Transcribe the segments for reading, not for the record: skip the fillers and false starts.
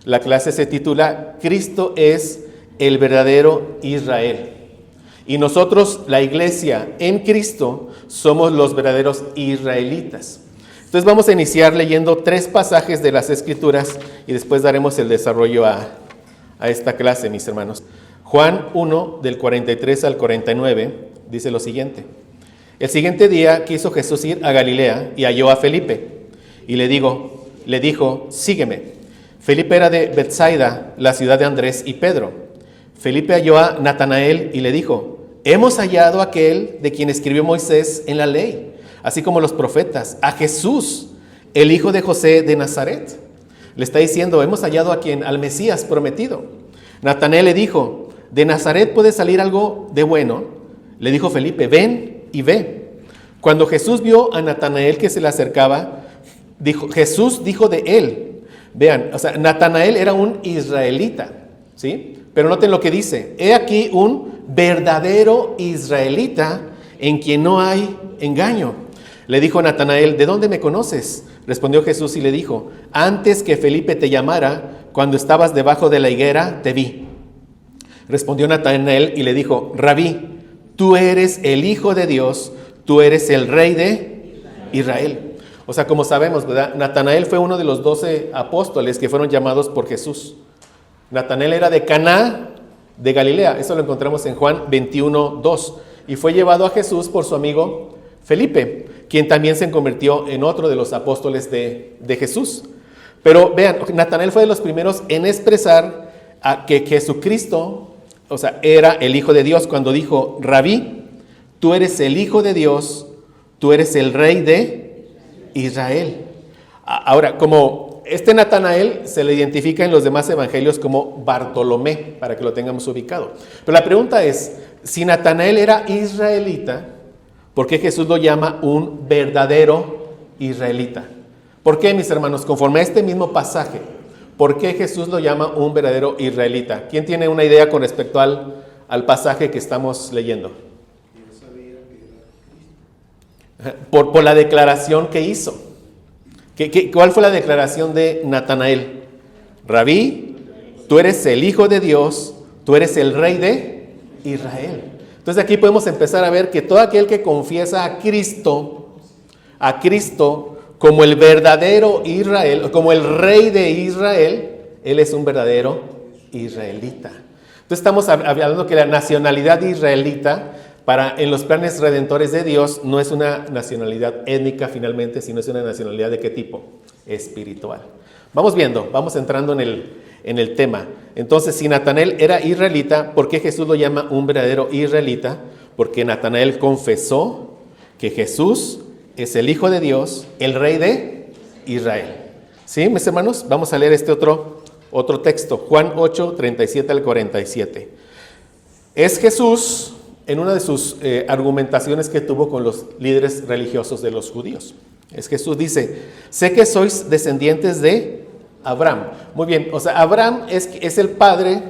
La clase se titula Cristo es el verdadero Israel. Y nosotros, la iglesia en Cristo, somos los verdaderos israelitas. Entonces vamos a iniciar leyendo 3 pasajes de las Escrituras y después daremos el desarrollo a esta clase, mis hermanos. Juan 1, del 43 al 49, dice lo siguiente. El siguiente día quiso Jesús ir a Galilea y halló a Felipe. Y le dijo, sígueme. Felipe era de Betsaida, la ciudad de Andrés y Pedro. Felipe halló a Natanael y le dijo, hemos hallado a aquel de quien escribió Moisés en la ley, así como los profetas, a Jesús, el hijo de José de Nazaret. Le está diciendo, hemos hallado al Mesías prometido. Natanael le dijo, ¿de Nazaret puede salir algo de bueno? Le dijo Felipe, ven y ve. Cuando Jesús vio a Natanael que se le acercaba, Jesús dijo de él, vean, Natanael era un israelita, ¿sí? Pero noten lo que dice, he aquí un verdadero israelita en quien no hay engaño. Le dijo Natanael, ¿de dónde me conoces? Respondió Jesús y le dijo, antes que Felipe te llamara, cuando estabas debajo de la higuera, te vi. Respondió Natanael y le dijo, Rabí, tú eres el Hijo de Dios, tú eres el Rey de Israel. Como sabemos, ¿verdad? Natanael fue uno de los 12 apóstoles que fueron llamados por Jesús. Natanael era de Caná de Galilea, eso lo encontramos en Juan 21:2, y fue llevado a Jesús por su amigo Felipe, quien también se convirtió en otro de los apóstoles de Jesús. Pero vean, Natanael fue de los primeros en expresar que Jesucristo, era el Hijo de Dios cuando dijo, Rabí, tú eres el Hijo de Dios, tú eres el Rey de Israel. Ahora, como Natanael se le identifica en los demás evangelios como Bartolomé, para que lo tengamos ubicado. Pero la pregunta es, si Natanael era israelita, ¿por qué Jesús lo llama un verdadero israelita? ¿Por qué, mis hermanos? Conforme a este mismo pasaje, ¿por qué Jesús lo llama un verdadero israelita? ¿Quién tiene una idea con respecto al pasaje que estamos leyendo? Por la declaración que hizo. ¿Cuál fue la declaración de Natanael? Rabí, tú eres el Hijo de Dios, tú eres el Rey de Israel. Entonces aquí podemos empezar a ver que todo aquel que confiesa a Cristo como el verdadero Israel, como el Rey de Israel, él es un verdadero israelita. Entonces estamos hablando que la nacionalidad israelita en los planes redentores de Dios no es una nacionalidad étnica finalmente, sino es una nacionalidad ¿de qué tipo? Espiritual. Vamos viendo, vamos entrando en el tema. Entonces, si Natanael era israelita, ¿por qué Jesús lo llama un verdadero israelita? Porque Natanael confesó que Jesús es el Hijo de Dios, el Rey de Israel. ¿Sí, mis hermanos? Vamos a leer este otro texto, Juan 8, 37 al 47. Es Jesús en una de sus argumentaciones que tuvo con los líderes religiosos de los judíos. Jesús dice, sé que sois descendientes de Abraham. Muy bien, Abraham es el padre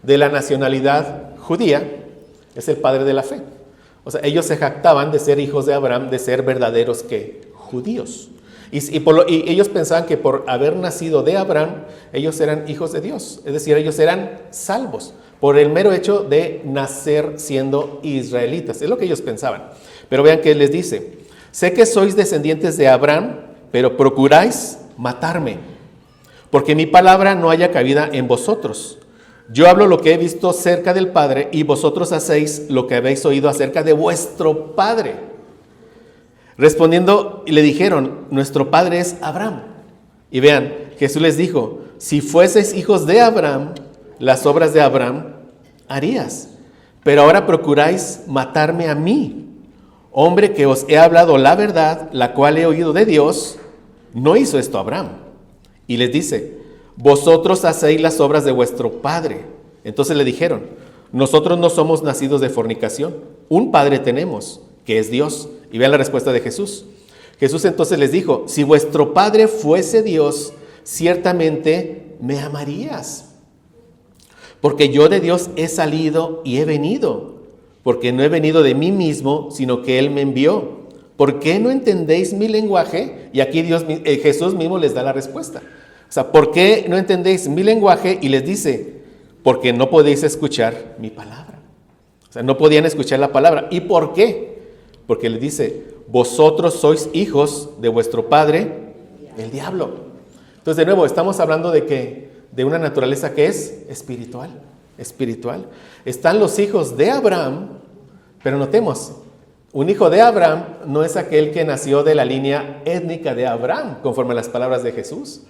de la nacionalidad judía, es el padre de la fe. Ellos se jactaban de ser hijos de Abraham, de ser verdaderos judíos. Y ellos pensaban que por haber nacido de Abraham, ellos eran hijos de Dios, es decir, ellos eran salvos por el mero hecho de nacer siendo israelitas. Es lo que ellos pensaban. Pero vean que les dice, sé que sois descendientes de Abraham, pero procuráis matarme, porque mi palabra no haya cabida en vosotros. Yo hablo lo que he visto cerca del Padre, y vosotros hacéis lo que habéis oído acerca de vuestro Padre. Respondiendo, le dijeron, nuestro Padre es Abraham. Y vean, Jesús les dijo, si fueseis hijos de Abraham, las obras de Abraham harías, pero ahora procuráis matarme a mí, hombre que os he hablado la verdad, la cual he oído de Dios. No hizo esto Abraham. Y les dice, vosotros hacéis las obras de vuestro padre. Entonces le dijeron, nosotros no somos nacidos de fornicación, un padre tenemos, que es Dios. Y vean la respuesta de Jesús. Jesús entonces les dijo, si vuestro padre fuese Dios, ciertamente me amarías, porque yo de Dios he salido y he venido, porque no he venido de mí mismo, sino que Él me envió. ¿Por qué no entendéis mi lenguaje? Y aquí Jesús mismo les da la respuesta. O sea, ¿por qué no entendéis mi lenguaje? Y les dice, porque no podéis escuchar mi palabra. O sea, no podían escuchar la palabra. ¿Y por qué? Porque les dice, vosotros sois hijos de vuestro padre, el diablo. Entonces, de nuevo, estamos hablando de que de una naturaleza que es espiritual. Están los hijos de Abraham, pero notemos, un hijo de Abraham no es aquel que nació de la línea étnica de Abraham, conforme a las palabras de Jesús.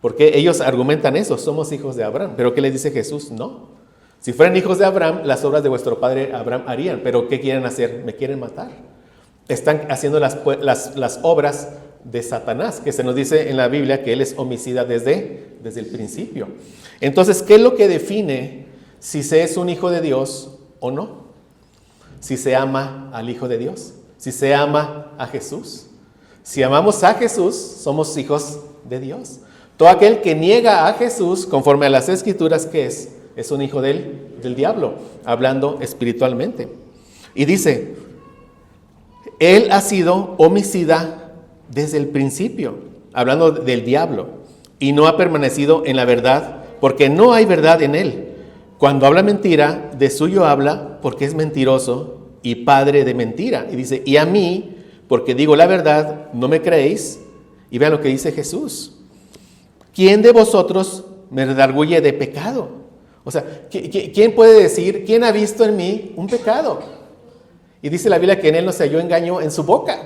Porque ellos argumentan eso, somos hijos de Abraham. Pero ¿qué les dice Jesús? No. Si fueran hijos de Abraham, las obras de vuestro padre Abraham harían. Pero ¿qué quieren hacer? Me quieren matar. Están haciendo las obras de Satanás, que se nos dice en la Biblia que él es homicida desde el principio. Entonces, ¿qué es lo que define si se es un hijo de Dios o no? Si se ama al Hijo de Dios, si se ama a Jesús. Si amamos a Jesús, somos hijos de Dios. Todo aquel que niega a Jesús, conforme a las Escrituras, ¿qué es? Es un hijo del diablo, hablando espiritualmente. Y dice, él ha sido homicida desde el principio, hablando del diablo, y no ha permanecido en la verdad, porque no hay verdad en él. Cuando habla mentira, de suyo habla, porque es mentiroso y padre de mentira. Y dice, y a mí, porque digo la verdad, no me creéis. Y vean lo que dice Jesús. ¿Quién de vosotros me redarguye de pecado? O sea, ¿quién puede decir, quién ha visto en mí un pecado? Y dice la Biblia que en él no se halló engaño en su boca.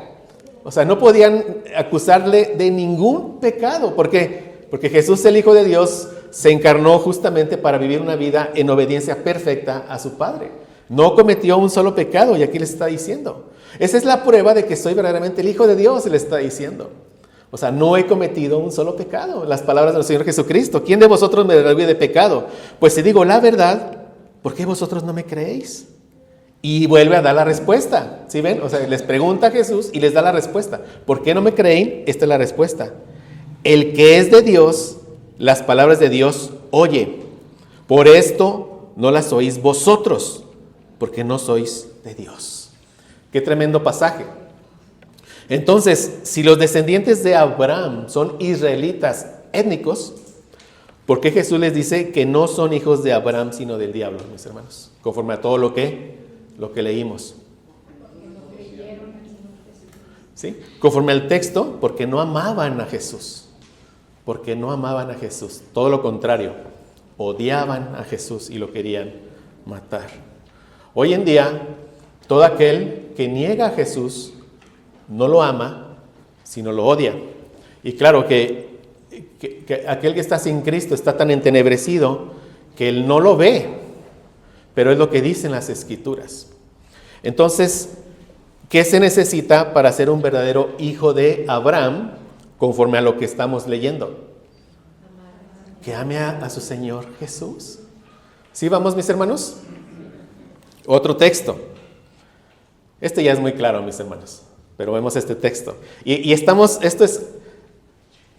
O sea, no podían acusarle de ningún pecado. ¿Por qué? Porque Jesús, el Hijo de Dios, se encarnó justamente para vivir una vida en obediencia perfecta a su Padre. No cometió un solo pecado, y aquí les está diciendo. Esa es la prueba de que soy verdaderamente el Hijo de Dios, le está diciendo. O sea, no he cometido un solo pecado. Las palabras del Señor Jesucristo. ¿Quién de vosotros me redarguye de pecado? Pues si digo la verdad, ¿por qué vosotros no me creéis? Y vuelve a dar la respuesta. ¿Sí ven? O sea, les pregunta a Jesús y les da la respuesta. ¿Por qué no me creen? Esta es la respuesta. El que es de Dios, las palabras de Dios oye. Por esto no las oís vosotros, porque no sois de Dios. Qué tremendo pasaje. Entonces, si los descendientes de Abraham son israelitas étnicos, ¿por qué Jesús les dice que no son hijos de Abraham, sino del diablo, mis hermanos? Conforme a todo lo que leímos. ¿Sí? Conforme al texto, porque no amaban a Jesús. Porque no amaban a Jesús. Todo lo contrario, odiaban a Jesús y lo querían matar. Hoy en día, todo aquel que niega a Jesús no lo ama, sino lo odia. Y claro que aquel que está sin Cristo está tan entenebrecido que él no lo ve, pero es lo que dicen las Escrituras. Entonces, ¿qué se necesita para ser un verdadero hijo de Abraham, conforme a lo que estamos leyendo? Que ame a su Señor Jesús. ¿Sí vamos, mis hermanos? Otro texto. Este ya es muy claro, mis hermanos. Pero vemos este texto. Y esto es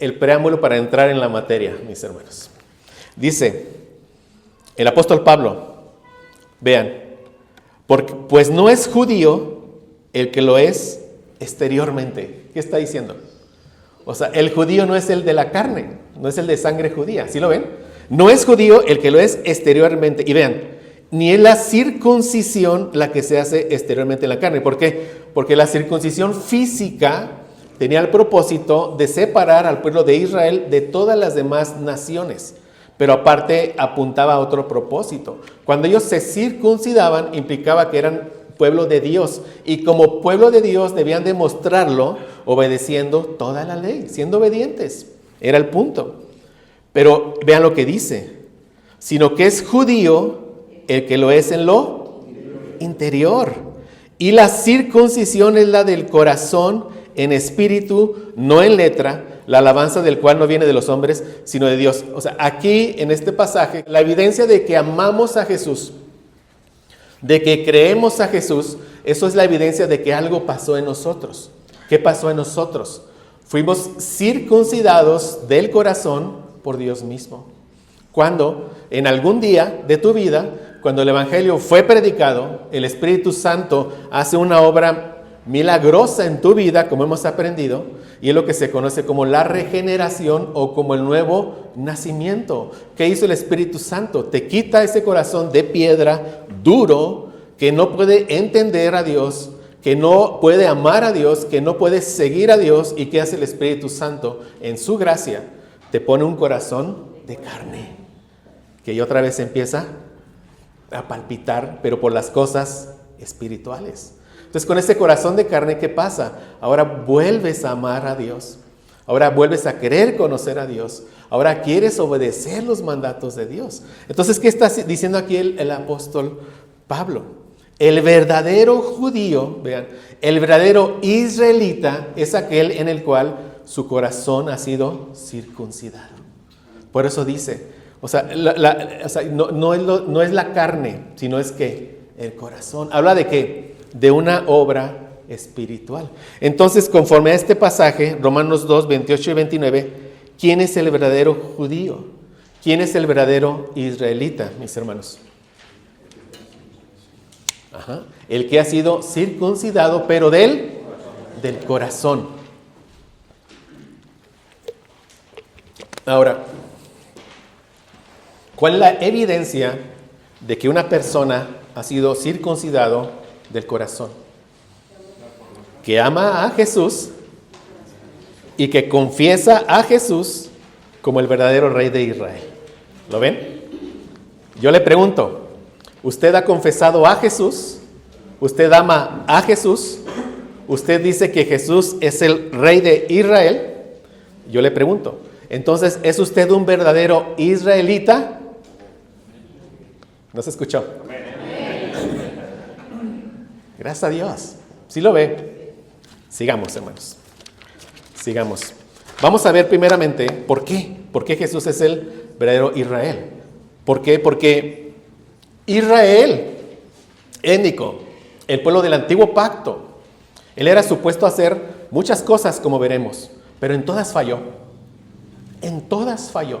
el preámbulo para entrar en la materia, mis hermanos. Dice el apóstol Pablo, vean, pues no es judío el que lo es exteriormente. ¿Qué está diciendo? O sea, el judío no es el de la carne, no es el de sangre judía. ¿Sí lo ven? No es judío el que lo es exteriormente. Y vean, ni es la circuncisión la que se hace exteriormente en la carne. ¿Por qué? Porque la circuncisión física tenía el propósito de separar al pueblo de Israel de todas las demás naciones. Pero aparte apuntaba a otro propósito. Cuando ellos se circuncidaban, implicaba que eran pueblo de Dios. Y como pueblo de Dios debían demostrarlo obedeciendo toda la ley, siendo obedientes. Era el punto. Pero vean lo que dice. Sino que es judío el que lo es en lo interior. Y la circuncisión es la del corazón en espíritu, no en letra, la alabanza del cual no viene de los hombres, sino de Dios. O sea, aquí en este pasaje, la evidencia de que amamos a Jesús, de que creemos a Jesús, eso es la evidencia de que algo pasó en nosotros. ¿Qué pasó en nosotros? Fuimos circuncidados del corazón por Dios mismo. Cuando en algún día de tu vida, cuando el Evangelio fue predicado, el Espíritu Santo hace una obra milagrosa en tu vida, como hemos aprendido, y es lo que se conoce como la regeneración o como el nuevo nacimiento. ¿Qué hizo el Espíritu Santo? Te quita ese corazón de piedra, duro, que no puede entender a Dios, que no puede amar a Dios, que no puede seguir a Dios. ¿Y qué hace el Espíritu Santo? En su gracia te pone un corazón de carne, que ya otra vez empieza a palpitar, pero por las cosas espirituales. Entonces, con ese corazón de carne, ¿qué pasa? Ahora vuelves a amar a Dios. Ahora vuelves a querer conocer a Dios. Ahora quieres obedecer los mandatos de Dios. Entonces, ¿qué está diciendo aquí el apóstol Pablo? El verdadero judío, vean, el verdadero israelita es aquel en el cual su corazón ha sido circuncidado. Por eso dice, no es la carne, sino es que el corazón. ¿Habla de qué? De una obra espiritual. Entonces, conforme a este pasaje, Romanos 2, 28 y 29, ¿quién es el verdadero judío? ¿Quién es el verdadero israelita, mis hermanos? El que ha sido circuncidado, pero del corazón. Ahora, ¿cuál es la evidencia de que una persona ha sido circuncidado del corazón? Que ama a Jesús y que confiesa a Jesús como el verdadero rey de Israel. ¿Lo ven? Yo le pregunto, ¿usted ha confesado a Jesús? ¿Usted ama a Jesús? ¿Usted dice que Jesús es el rey de Israel? Yo le pregunto, entonces, ¿es usted un verdadero israelita? ¿No se escuchó? Gracias a Dios. ¿Sí lo ve? Sigamos, hermanos. Sigamos. Vamos a ver primeramente por qué. ¿Por qué Jesús es el verdadero Israel? ¿Por qué? Porque Israel, étnico, el pueblo del antiguo pacto, él era supuesto a hacer muchas cosas, como veremos, pero en todas falló. En todas falló.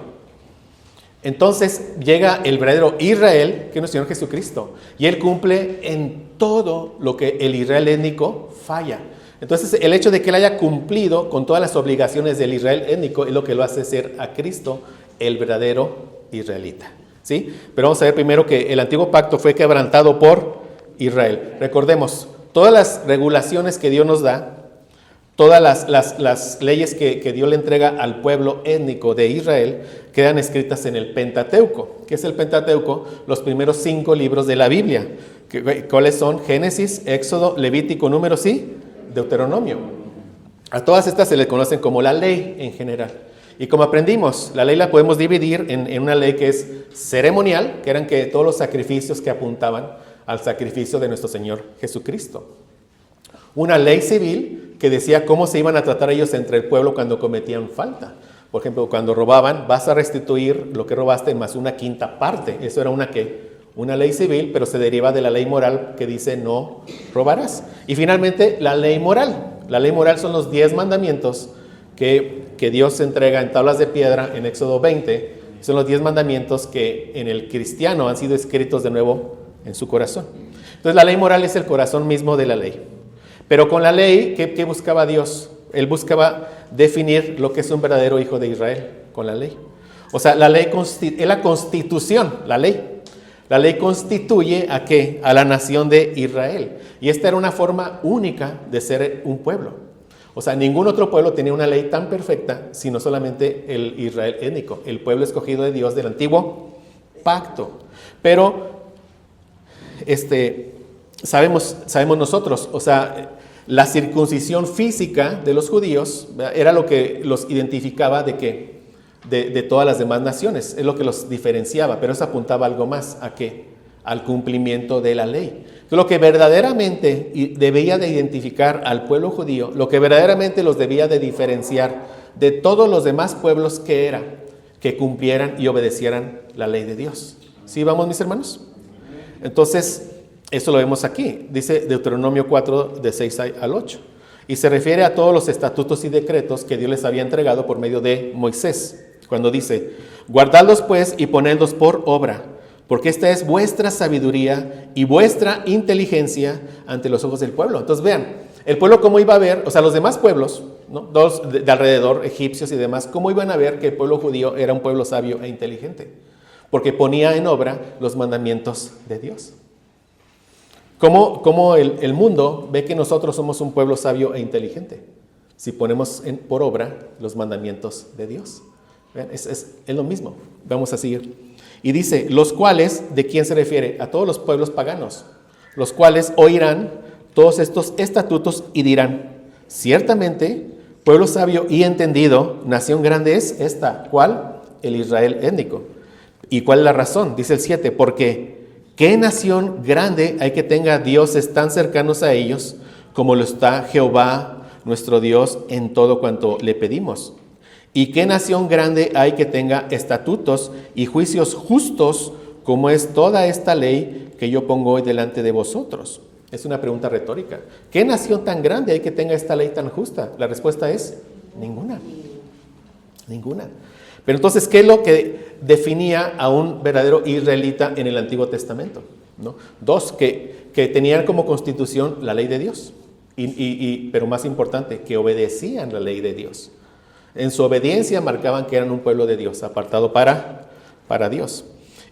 Entonces llega el verdadero Israel, que es nuestro Señor Jesucristo, y Él cumple en todo lo que el Israel étnico falla. Entonces el hecho de que Él haya cumplido con todas las obligaciones del Israel étnico es lo que lo hace ser a Cristo el verdadero israelita. ¿Sí? Pero vamos a ver primero que el antiguo pacto fue quebrantado por Israel. Recordemos, todas las regulaciones que Dios nos da, todas las leyes que Dios le entrega al pueblo étnico de Israel quedan escritas en el Pentateuco. ¿Qué es el Pentateuco? Los primeros 5 libros de la Biblia. ¿Cuáles son? Génesis, Éxodo, Levítico, Números y Deuteronomio. A todas estas se les conocen como la ley en general. Y como aprendimos, la ley la podemos dividir en una ley que es ceremonial, que eran que todos los sacrificios que apuntaban al sacrificio de nuestro Señor Jesucristo. Una ley civil que decía cómo se iban a tratar ellos entre el pueblo cuando cometían falta. Por ejemplo, cuando robaban, vas a restituir lo que robaste más una quinta parte. Eso era una ley civil, pero se deriva de la ley moral que dice no robarás. Y finalmente, la ley moral. La ley moral son los 10 mandamientos que Dios entrega en tablas de piedra en Éxodo 20. Son los 10 mandamientos que en el cristiano han sido escritos de nuevo en su corazón. Entonces, la ley moral es el corazón mismo de la ley. Pero con la ley, ¿qué buscaba Dios? Él buscaba definir lo que es un verdadero hijo de Israel con la ley. O sea, la ley es la constitución, la ley. La ley constituye ¿a qué? A la nación de Israel. Y esta era una forma única de ser un pueblo. O sea, ningún otro pueblo tenía una ley tan perfecta, sino solamente el Israel étnico, el pueblo escogido de Dios del antiguo pacto. Pero, sabemos nosotros, o sea, la circuncisión física de los judíos era lo que los identificaba de todas las demás naciones, es lo que los diferenciaba, pero eso apuntaba algo más, ¿a qué? Al cumplimiento de la ley. Lo que verdaderamente debía de identificar al pueblo judío, lo que verdaderamente los debía de diferenciar de todos los demás pueblos que cumplieran y obedecieran la ley de Dios. ¿Sí vamos, mis hermanos? Entonces, eso lo vemos aquí, dice Deuteronomio 4, de 6 al 8. Y se refiere a todos los estatutos y decretos que Dios les había entregado por medio de Moisés. Cuando dice, guardadlos pues y ponedlos por obra, porque esta es vuestra sabiduría y vuestra inteligencia ante los ojos del pueblo. Entonces vean, el pueblo cómo iba a ver, o sea, los demás pueblos, ¿no? Dos de alrededor, egipcios y demás, cómo iban a ver que el pueblo judío era un pueblo sabio e inteligente, porque ponía en obra los mandamientos de Dios. ¿Cómo el mundo ve que nosotros somos un pueblo sabio e inteligente? Si ponemos por obra los mandamientos de Dios. ¿Ven? Es lo mismo. Vamos a seguir. Y dice, los cuales, ¿de quién se refiere? A todos los pueblos paganos, los cuales oirán todos estos estatutos y dirán, ciertamente, pueblo sabio y entendido, nación grande es esta. ¿Cuál? El Israel étnico. ¿Y cuál es la razón? Dice el 7, porque ¿qué nación grande hay que tenga dioses tan cercanos a ellos como lo está Jehová, nuestro Dios, en todo cuanto le pedimos? ¿Y qué nación grande hay que tenga estatutos y juicios justos como es toda esta ley que yo pongo hoy delante de vosotros? Es una pregunta retórica. ¿Qué nación tan grande hay que tenga esta ley tan justa? La respuesta es ninguna. Ninguna. Pero entonces, ¿qué es lo que definía a un verdadero israelita en el Antiguo Testamento? ¿No? Dos, que tenían como constitución la ley de Dios. Pero más importante, que obedecían la ley de Dios. En su obediencia marcaban que eran un pueblo de Dios, apartado para Dios.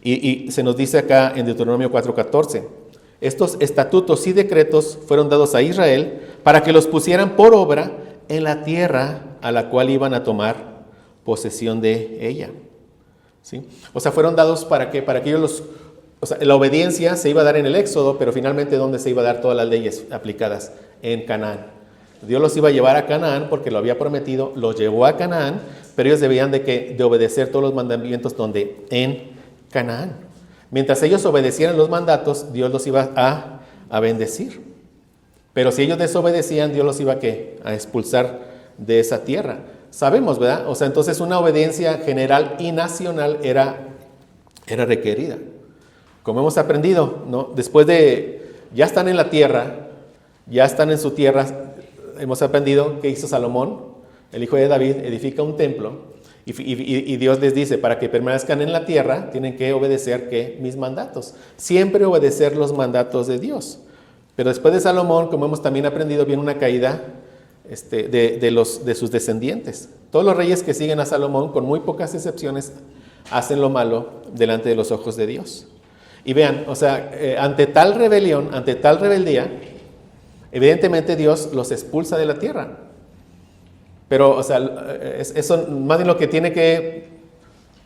Y se nos dice acá en Deuteronomio 4:14, estos estatutos y decretos fueron dados a Israel para que los pusieran por obra en la tierra a la cual iban a tomar posesión de ella. ¿Sí? O sea, fueron dados para que ellos o sea, la obediencia se iba a dar en el Éxodo, pero finalmente ¿dónde se iba a dar todas las leyes aplicadas? En Canaán. Dios los iba a llevar a Canaán porque lo había prometido, los llevó a Canaán, pero ellos debían de obedecer todos los mandamientos donde en Canaán. Mientras ellos obedecieran los mandatos, Dios los iba a bendecir. Pero si ellos desobedecían, Dios los iba a expulsar de esa tierra. Sabemos, ¿verdad? O sea, entonces una obediencia general y nacional era requerida. Como hemos aprendido, ¿no? Después ya están en la tierra, ya están en su tierra, hemos aprendido que hizo Salomón, el hijo de David, edifica un templo y Dios les dice, para que permanezcan en la tierra, tienen que obedecer ¿qué? Mis mandatos. Siempre obedecer los mandatos de Dios. Pero después de Salomón, como hemos también aprendido, viene una caída de sus descendientes. Todos los reyes que siguen a Salomón, con muy pocas excepciones, hacen lo malo delante de los ojos de Dios. Y vean, o sea, ante tal rebelión, ante tal rebeldía, evidentemente Dios los expulsa de la tierra. Pero, o sea, eso más bien lo que tiene que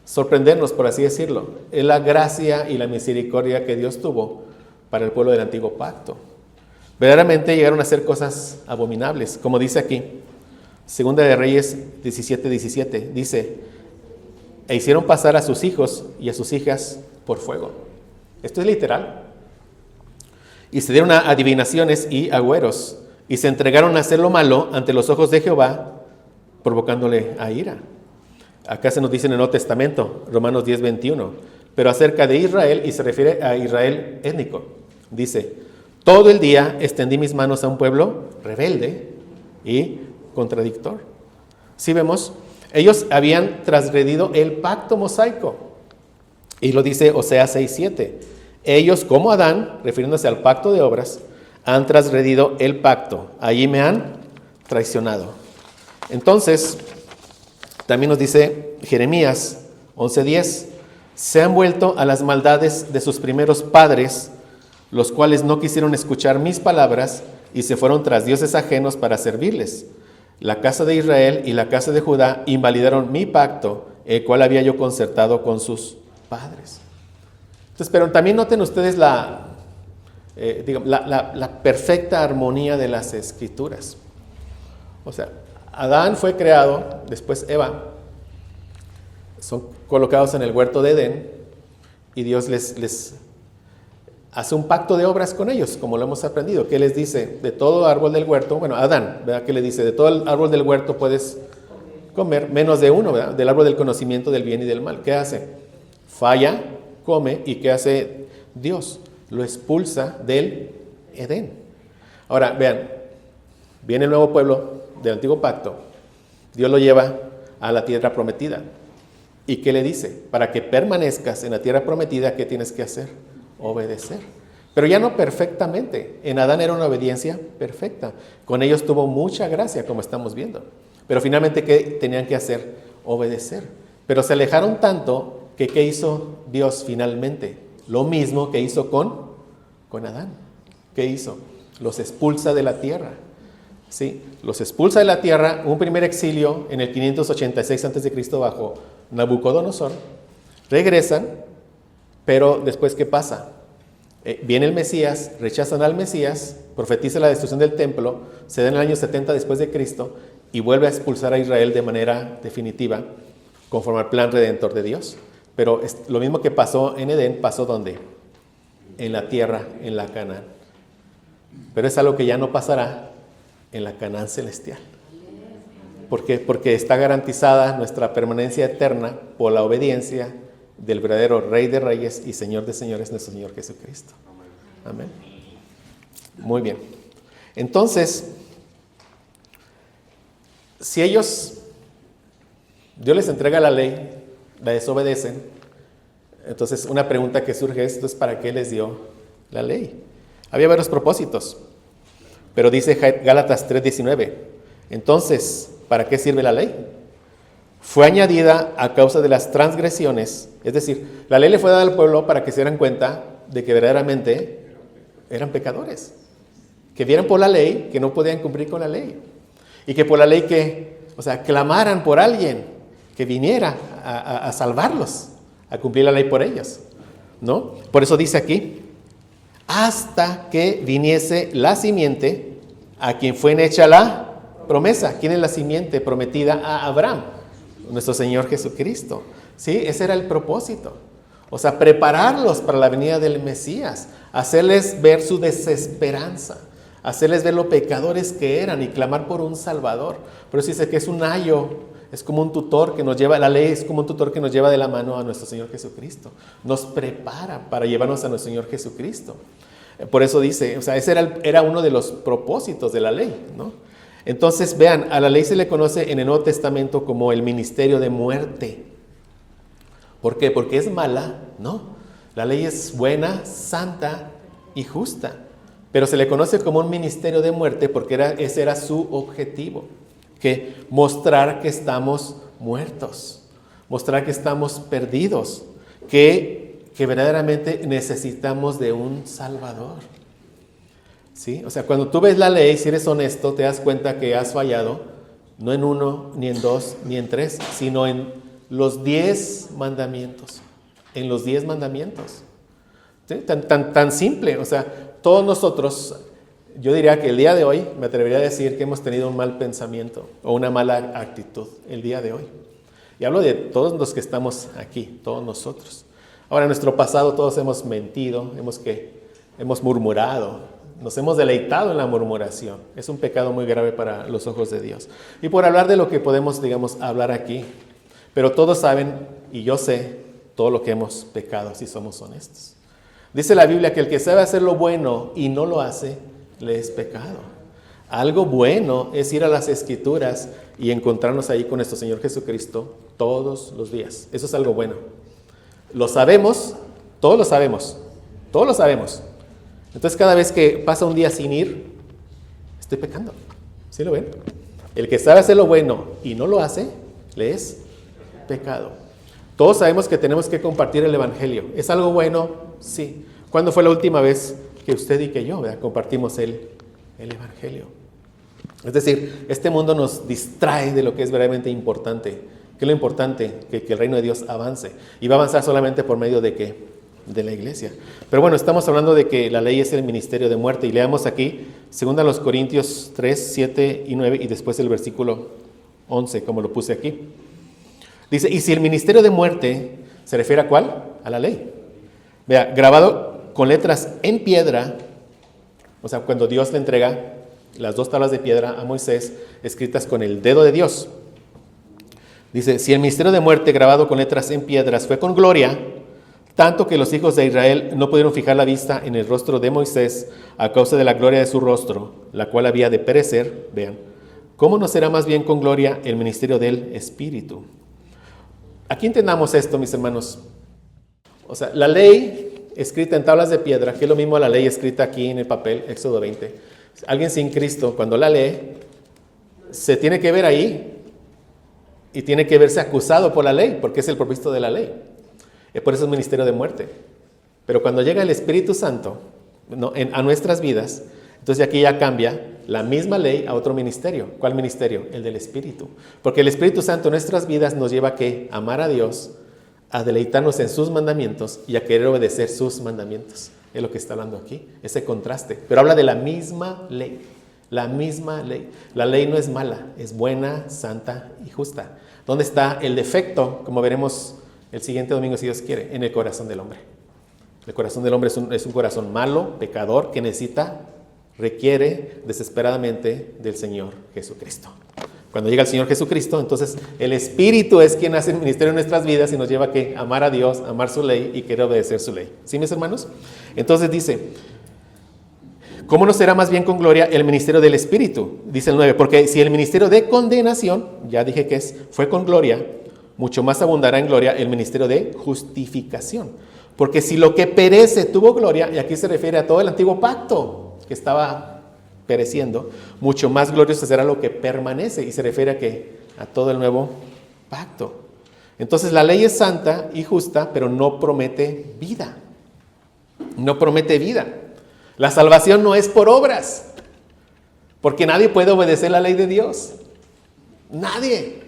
sorprendernos, por así decirlo, es la gracia y la misericordia que Dios tuvo para el pueblo del antiguo pacto. Verdaderamente llegaron a hacer cosas abominables, como dice aquí, Segunda de Reyes 17:17, dice, e hicieron pasar a sus hijos y a sus hijas por fuego. Esto es literal. Y se dieron a adivinaciones y agüeros, y se entregaron a hacer lo malo ante los ojos de Jehová, provocándole a ira. Acá se nos dice en el Nuevo Testamento, Romanos 10:21, pero acerca de Israel, y se refiere a Israel étnico, dice, todo el día extendí mis manos a un pueblo rebelde y contradictor. ¿Sí vemos? Ellos habían transgredido el pacto mosaico, y lo dice Oseas 6:7. Ellos, como Adán, refiriéndose al pacto de obras, han transgredido el pacto. Allí me han traicionado. Entonces, también nos dice Jeremías 11:10, se han vuelto a las maldades de sus primeros padres, los cuales no quisieron escuchar mis palabras y se fueron tras dioses ajenos para servirles. La casa de Israel y la casa de Judá invalidaron mi pacto, el cual había yo concertado con sus padres. Entonces, pero también noten ustedes la perfecta armonía de las Escrituras. O sea, Adán fue creado, después Eva, son colocados en el huerto de Edén y Dios les hace un pacto de obras con ellos, como lo hemos aprendido. ¿Qué les dice? De todo árbol del huerto, bueno, Adán, ¿verdad? ¿Qué le dice? De todo el árbol del huerto puedes comer, menos de uno, ¿verdad? Del árbol del conocimiento del bien y del mal. ¿Qué hace? Falla, come, ¿y qué hace Dios? Lo expulsa del Edén. Ahora, vean, viene el nuevo pueblo del antiguo pacto, Dios lo lleva a la tierra prometida. ¿Y qué le dice? Para que permanezcas en la tierra prometida, ¿qué tienes que hacer? Obedecer. Pero ya no perfectamente. En Adán era una obediencia perfecta. Con ellos tuvo mucha gracia, como estamos viendo. Pero finalmente, ¿qué tenían que hacer? Obedecer. Pero se alejaron tanto que ¿qué hizo Dios finalmente? Lo mismo que hizo con Adán. ¿Qué hizo? Los expulsa de la tierra. ¿Sí? Los expulsa de la tierra, un primer exilio en el 586 a.C. bajo Nabucodonosor. Regresan, pero después ¿qué pasa? Viene el Mesías, rechazan al Mesías, profetiza la destrucción del templo, se da en el año 70 después de Cristo y vuelve a expulsar a Israel de manera definitiva, conforme al plan redentor de Dios. Pero lo mismo que pasó en Edén, pasó ¿dónde? En la tierra, en la Canaán. Pero es algo que ya no pasará en la Canaán celestial. ¿Por qué? Porque está garantizada nuestra permanencia eterna por la obediencia del verdadero Rey de Reyes y Señor de Señores, nuestro Señor Jesucristo. Amén. Muy bien. Entonces, si Dios les entrega la ley, la desobedecen, entonces una pregunta que surge es, entonces, ¿para qué les dio la ley? Había varios propósitos, pero dice Gálatas 3:19, entonces, ¿para qué sirve la ley? Fue añadida a causa de las transgresiones, es decir, la ley le fue dada al pueblo para que se dieran cuenta de que verdaderamente eran pecadores, que vieran por la ley que no podían cumplir con la ley, y que por la ley clamaran por alguien que viniera a salvarlos, a cumplir la ley por ellos, ¿no? Por eso dice aquí, hasta que viniese la simiente a quien fue hecha la promesa. ¿Quién es la simiente prometida a Abraham? Nuestro Señor Jesucristo. ¿Sí? Ese era el propósito. O sea, prepararlos para la venida del Mesías, hacerles ver su desesperanza, hacerles ver lo pecadores que eran y clamar por un Salvador. Por eso dice que es un ayo, es como un tutor que nos lleva, la ley es como un tutor que nos lleva de la mano a nuestro Señor Jesucristo. Nos prepara para llevarnos a nuestro Señor Jesucristo. Por eso dice, o sea, ese era uno de los propósitos de la ley, ¿no? Entonces, vean, a la ley se le conoce en el Nuevo Testamento como el ministerio de muerte. ¿Por qué? Porque es mala, ¿no? La ley es buena, santa y justa, pero se le conoce como un ministerio de muerte porque ese era su objetivo, que mostrar que estamos muertos, mostrar que estamos perdidos, que verdaderamente necesitamos de un Salvador. ¿Sí? O sea, cuando tú ves la ley, si eres honesto, te das cuenta que has fallado, no en 1, ni en 2, ni en 3, sino en los 10 mandamientos. En los 10 mandamientos. ¿Sí? Tan simple. O sea, todos nosotros, yo diría que el día de hoy, me atrevería a decir que hemos tenido un mal pensamiento o una mala actitud el día de hoy. Y hablo de todos los que estamos aquí, todos nosotros. Ahora, en nuestro pasado todos hemos mentido, hemos murmurado, nos hemos deleitado en la murmuración. Es un pecado muy grave para los ojos de Dios. Y por hablar de lo que podemos, hablar aquí, pero todos saben, y yo sé, todo lo que hemos pecado, si somos honestos. Dice la Biblia que el que sabe hacer lo bueno y no lo hace, le es pecado. Algo bueno es ir a las Escrituras y encontrarnos ahí con nuestro Señor Jesucristo todos los días. Eso es algo bueno. Lo sabemos, todos lo sabemos, todos lo sabemos. Entonces cada vez que pasa un día sin ir, estoy pecando. ¿Sí lo ven? El que sabe hacer lo bueno y no lo hace, le es pecado. Todos sabemos que tenemos que compartir el Evangelio. ¿Es algo bueno? Sí. ¿Cuándo fue la última vez que usted y que yo compartimos el Evangelio? Es decir, este mundo nos distrae de lo que es verdaderamente importante. ¿Qué es lo importante? Que el reino de Dios avance. Y va a avanzar solamente por medio de ¿qué? De la iglesia. Pero bueno, estamos hablando de que la ley es el ministerio de muerte. Y leamos aquí, 2 Corintios 3, 7 y 9, y después el versículo 11, como lo puse aquí. Dice, y si el ministerio de muerte se refiere a ¿cuál? A la ley. Vea, grabado con letras en piedra, o sea, cuando Dios le entrega las 2 tablas de piedra a Moisés, escritas con el dedo de Dios. Dice, si el ministerio de muerte grabado con letras en piedras fue con gloria, tanto que los hijos de Israel no pudieron fijar la vista en el rostro de Moisés a causa de la gloria de su rostro, la cual había de perecer, vean, ¿cómo no será más bien con gloria el ministerio del Espíritu? Aquí entendamos esto, mis hermanos. O sea, la ley escrita en tablas de piedra, que es lo mismo a la ley escrita aquí en el papel, Éxodo 20. Alguien sin Cristo, cuando la lee, se tiene que ver ahí y tiene que verse acusado por la ley, porque es el propósito de la ley. Por eso es ministerio de muerte. Pero cuando llega el Espíritu Santo a nuestras vidas, entonces aquí ya cambia la misma ley a otro ministerio. ¿Cuál ministerio? El del Espíritu. Porque el Espíritu Santo en nuestras vidas nos lleva a ¿qué? Amar a Dios, a deleitarnos en sus mandamientos y a querer obedecer sus mandamientos. Es lo que está hablando aquí, ese contraste. Pero habla de la misma ley, la misma ley. La ley no es mala, es buena, santa y justa. ¿Dónde está el defecto? Como veremos el siguiente domingo, si Dios quiere, en el corazón del hombre. El corazón del hombre es un corazón malo, pecador, que requiere desesperadamente del Señor Jesucristo. Cuando llega el Señor Jesucristo, entonces el Espíritu es quien hace el ministerio en nuestras vidas y nos lleva a amar a Dios, amar su ley y querer obedecer su ley. ¿Sí, mis hermanos? Entonces dice, ¿cómo no será más bien con gloria el ministerio del Espíritu? Dice el 9, porque si el ministerio de condenación, ya dije que fue con gloria, mucho más abundará en gloria el ministerio de justificación. Porque si lo que perece tuvo gloria, y aquí se refiere a todo el antiguo pacto que estaba pereciendo, mucho más glorioso será lo que permanece, y se refiere a ¿qué? A todo el nuevo pacto. Entonces la ley es santa y justa, pero no promete vida. No promete vida. La salvación no es por obras, porque nadie puede obedecer la ley de Dios. Nadie.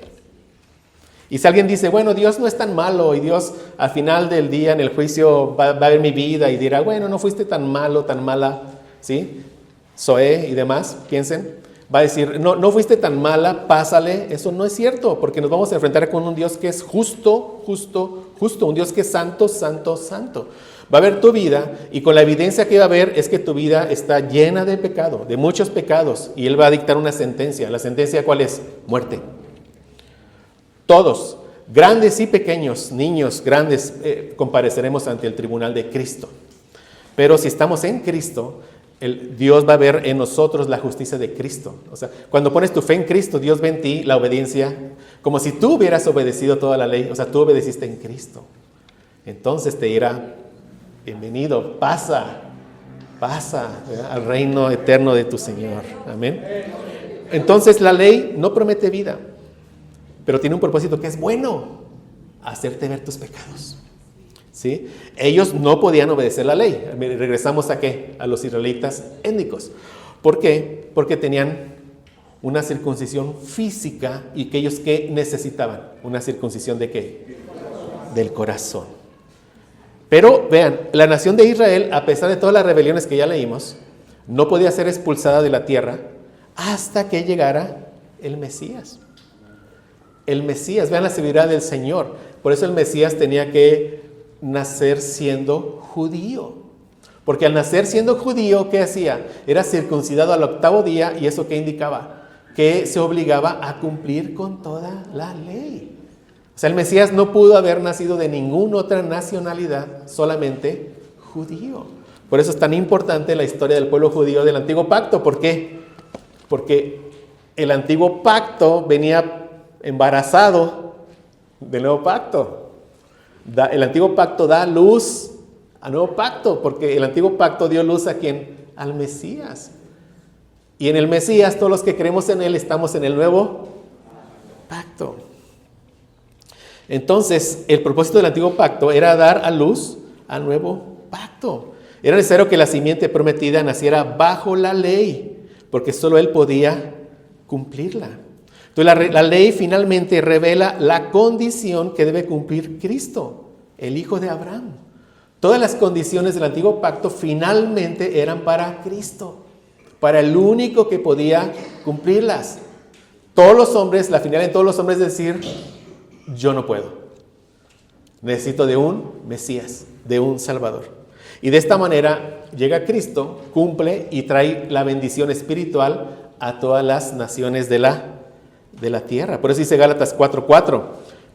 Y si alguien dice, bueno, Dios no es tan malo y Dios al final del día en el juicio va a ver mi vida y dirá, bueno, no fuiste tan malo, tan mala, ¿sí? Zoé y demás, piensen, va a decir, no fuiste tan mala, pásale. Eso no es cierto, porque nos vamos a enfrentar con un Dios que es justo, un Dios que es santo, santo, santo. Va a ver tu vida y con la evidencia que va a ver es que tu vida está llena de pecado, de muchos pecados, y Él va a dictar una sentencia. ¿La sentencia cuál es? Muerte. Todos, grandes y pequeños, niños, grandes, compareceremos ante el tribunal de Cristo. Pero si estamos en Cristo, Dios va a ver en nosotros la justicia de Cristo. O sea, cuando pones tu fe en Cristo, Dios ve en ti la obediencia, como si tú hubieras obedecido toda la ley. O sea, tú obedeciste en Cristo. Entonces te dirá, bienvenido, pasa al reino eterno de tu Señor. Amén. Entonces la ley no promete vida, pero tiene un propósito que es bueno, hacerte ver tus pecados. ¿Sí? Ellos no podían obedecer la ley. Regresamos ¿a qué? A los israelitas étnicos. ¿Por qué? Porque tenían una circuncisión física y que ellos ¿qué necesitaban? ¿Una circuncisión de qué? Del corazón. Pero vean, la nación de Israel, a pesar de todas las rebeliones que ya leímos, no podía ser expulsada de la tierra hasta que llegara el Mesías. El Mesías, vean la seguridad del Señor. Por eso el Mesías tenía que nacer siendo judío. Porque al nacer siendo judío, ¿qué hacía? Era circuncidado al 8º día, y eso ¿qué indicaba? Que se obligaba a cumplir con toda la ley. O sea, el Mesías no pudo haber nacido de ninguna otra nacionalidad, solamente judío. Por eso es tan importante la historia del pueblo judío del Antiguo Pacto. ¿Por qué? Porque el Antiguo Pacto venía embarazado del Nuevo Pacto. El Antiguo Pacto da luz al Nuevo Pacto, porque el Antiguo Pacto dio luz ¿a quién? Al Mesías. Y en el Mesías, todos los que creemos en Él, estamos en el Nuevo Pacto. Entonces, el propósito del Antiguo Pacto era dar a luz al Nuevo Pacto. Era necesario que la simiente prometida naciera bajo la ley, porque solo Él podía cumplirla. Entonces la ley finalmente revela la condición que debe cumplir Cristo, el Hijo de Abraham. Todas las condiciones del Antiguo Pacto finalmente eran para Cristo, para el único que podía cumplirlas. Todos los hombres, la final de todos los hombres es decir, yo no puedo. Necesito de un Mesías, de un Salvador. Y de esta manera llega Cristo, cumple y trae la bendición espiritual a todas las naciones de la tierra. Por eso dice Gálatas 4:4.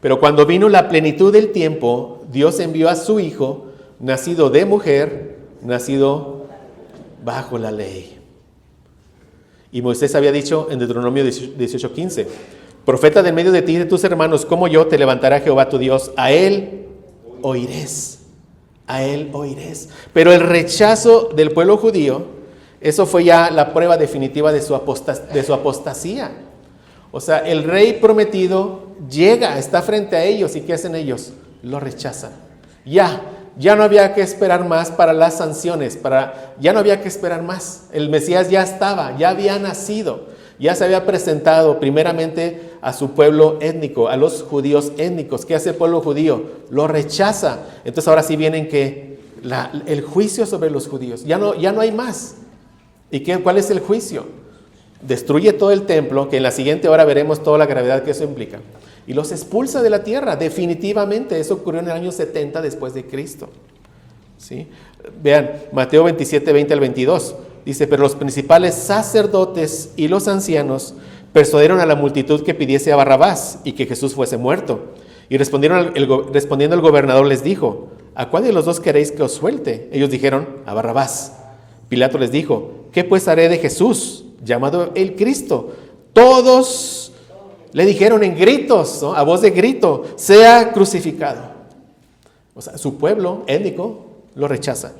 Pero cuando vino la plenitud del tiempo, Dios envió a su Hijo, nacido de mujer, nacido bajo la ley. Y Moisés había dicho en Deuteronomio 18:15, Profeta del medio de ti y de tus hermanos, como yo, te levantará Jehová tu Dios. A él oirés. A él oirés. Pero el rechazo del pueblo judío, eso fue ya la prueba definitiva de su apostasía. O sea, el rey prometido llega, está frente a ellos, ¿y qué hacen ellos? Lo rechazan. Ya no había que esperar más para las sanciones, ya no había que esperar más. El Mesías ya estaba, ya había nacido, ya se había presentado primeramente a su pueblo étnico, a los judíos étnicos. ¿Qué hace el pueblo judío? Lo rechaza. Entonces ahora sí vienen el juicio sobre los judíos. Ya no hay más. ¿Y cuál es el juicio? Destruye todo el templo, que en la siguiente hora veremos toda la gravedad que eso implica. Y los expulsa de la tierra, definitivamente. Eso ocurrió en el año 70 después de Cristo. ¿Sí? Vean, Mateo 27, 20 al 22. Dice, pero los principales sacerdotes y los ancianos persuadieron a la multitud que pidiese a Barrabás y que Jesús fuese muerto. Y respondiendo el gobernador les dijo, ¿a cuál de los dos queréis que os suelte? Ellos dijeron, a Barrabás. Pilato les dijo, ¿qué pues haré de Jesús, llamado el Cristo? Todos le dijeron en gritos, ¿no? A voz de grito, sea crucificado. O sea, su pueblo étnico lo rechaza.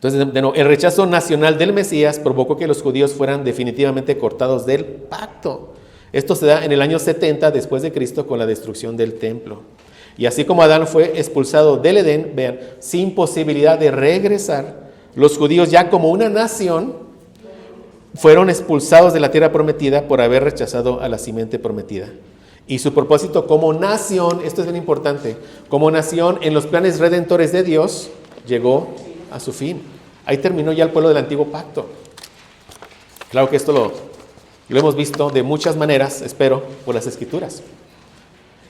Entonces, el rechazo nacional del Mesías provocó que los judíos fueran definitivamente cortados del pacto. Esto se da en el año 70 después de Cristo con la destrucción del templo. Y así como Adán fue expulsado del Edén, vean, sin posibilidad de regresar, los judíos ya como una nación fueron expulsados de la tierra prometida por haber rechazado a la simiente prometida. Y su propósito como nación, esto es bien importante, como nación en los planes redentores de Dios, llegó a su fin. Ahí terminó ya el pueblo del antiguo pacto. Claro que esto lo hemos visto de muchas maneras, espero, por las Escrituras.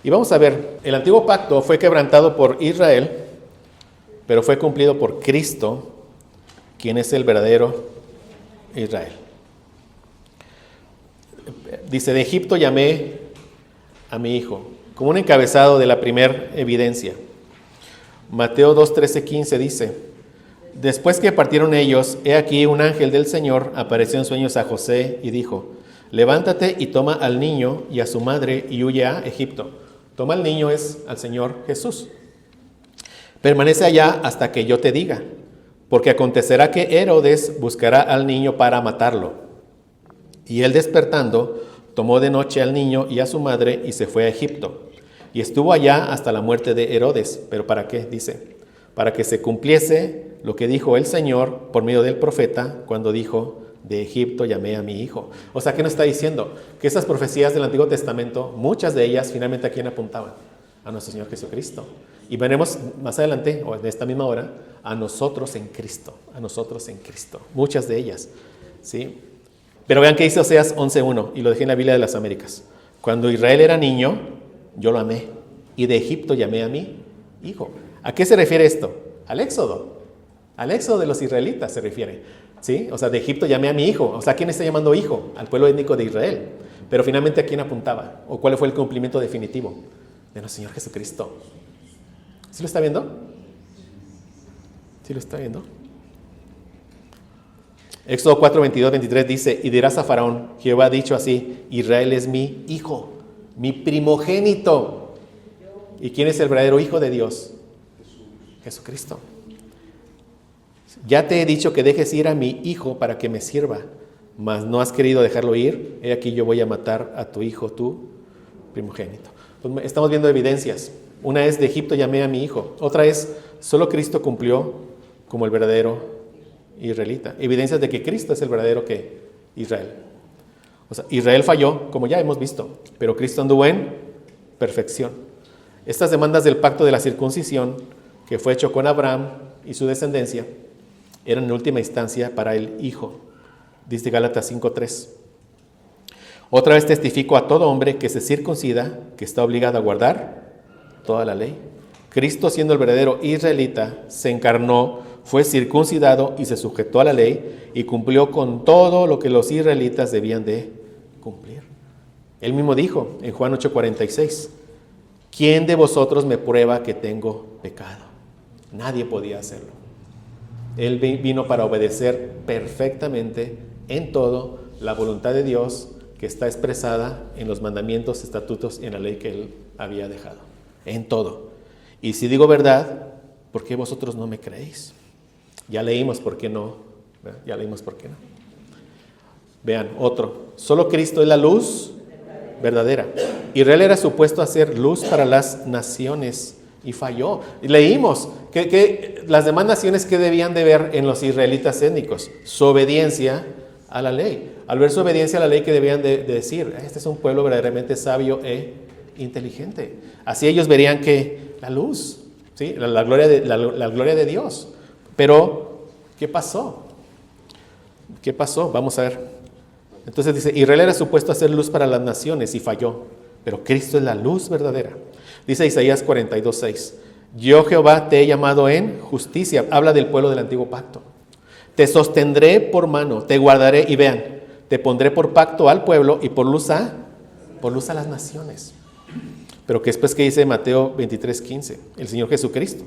Y vamos a ver, el antiguo pacto fue quebrantado por Israel, pero fue cumplido por Cristo, quien es el verdadero Israel. Dice, de Egipto llamé a mi hijo, como un encabezado de la primera evidencia. Mateo 2, 13, 15 dice, después que partieron ellos, he aquí un ángel del Señor apareció en sueños a José y dijo, levántate y toma al niño y a su madre y huye a Egipto. Toma al niño es al Señor Jesús. Permanece allá hasta que yo te diga, porque acontecerá que Herodes buscará al niño para matarlo. Y él despertando, tomó de noche al niño y a su madre y se fue a Egipto. Y estuvo allá hasta la muerte de Herodes. ¿Pero para qué? Dice, para que se cumpliese lo que dijo el Señor por medio del profeta cuando dijo, de Egipto llamé a mi hijo. O sea, ¿qué nos está diciendo? Que esas profecías del Antiguo Testamento, muchas de ellas finalmente ¿a quién apuntaban? A nuestro Señor Jesucristo. Y veremos más adelante, o en esta misma hora, a nosotros en Cristo. A nosotros en Cristo. Muchas de ellas. ¿Sí? Pero vean que dice Oseas 11.1, y lo dejé en la Biblia de las Américas. Cuando Israel era niño, yo lo amé, y de Egipto llamé a mi hijo. ¿A qué se refiere esto? Al éxodo de los israelitas se refiere. ¿Sí? O sea, de Egipto llamé a mi hijo. O sea, ¿a quién está llamando hijo? Al pueblo étnico de Israel. Pero finalmente, ¿a quién apuntaba? ¿O cuál fue el cumplimiento definitivo? De nuestro Señor Jesucristo. ¿Sí lo está viendo? ¿Sí lo está viendo? Éxodo 4, 22, 23 dice, y dirás a Faraón, Jehová ha dicho así, Israel es mi hijo, mi primogénito. ¿Y quién es el verdadero hijo de Dios? Jesucristo. Ya te he dicho que dejes ir a mi hijo para que me sirva, mas no has querido dejarlo ir. He aquí yo voy a matar a tu hijo, tu primogénito. Pues estamos viendo evidencias. Una es de Egipto llamé a mi hijo. Otra es solo Cristo cumplió como el verdadero israelita. Evidencias de que Cristo es el verdadero que Israel. O sea, Israel falló, como ya hemos visto, pero Cristo anduvo en perfección. Estas demandas del pacto de la circuncisión que fue hecho con Abraham y su descendencia eran en última instancia para el Hijo. Dice Gálatas 5:3. Otra vez testifico a todo hombre que se circuncida, que está obligado a guardar toda la ley. Cristo, siendo el verdadero israelita, se encarnó, fue circuncidado y se sujetó a la ley y cumplió con todo lo que los israelitas debían de cumplir. Él mismo dijo en Juan 8:46, ¿quién de vosotros me prueba que tengo pecado? Nadie podía hacerlo. Él vino para obedecer perfectamente en todo la voluntad de Dios que está expresada en los mandamientos, estatutos y en la ley que Él había dejado. En todo. Y si digo verdad, ¿por qué vosotros no me creéis? Ya leímos por qué no. ¿Verdad? Ya leímos por qué no. Vean, otro. Solo Cristo es la luz verdadera. Israel era supuesto a ser luz para las naciones y falló. Leímos que las demás naciones, ¿qué debían de ver en los israelitas étnicos? Su obediencia a la ley. Al ver su obediencia a la ley, ¿qué debían de decir? Este es un pueblo verdaderamente sabio e inteligente. Así ellos verían que la luz, ¿sí? la gloria de Dios. Pero, ¿qué pasó? ¿Qué pasó? Vamos a ver. Entonces dice, Israel era supuesto a ser luz para las naciones y falló, pero Cristo es la luz verdadera. Dice Isaías 42:6, yo Jehová te he llamado en justicia. Habla del pueblo del antiguo pacto. Te sostendré por mano, te guardaré y vean, te pondré por pacto al pueblo y por luz a las naciones. Pero que después que dice Mateo 23:15, el Señor Jesucristo.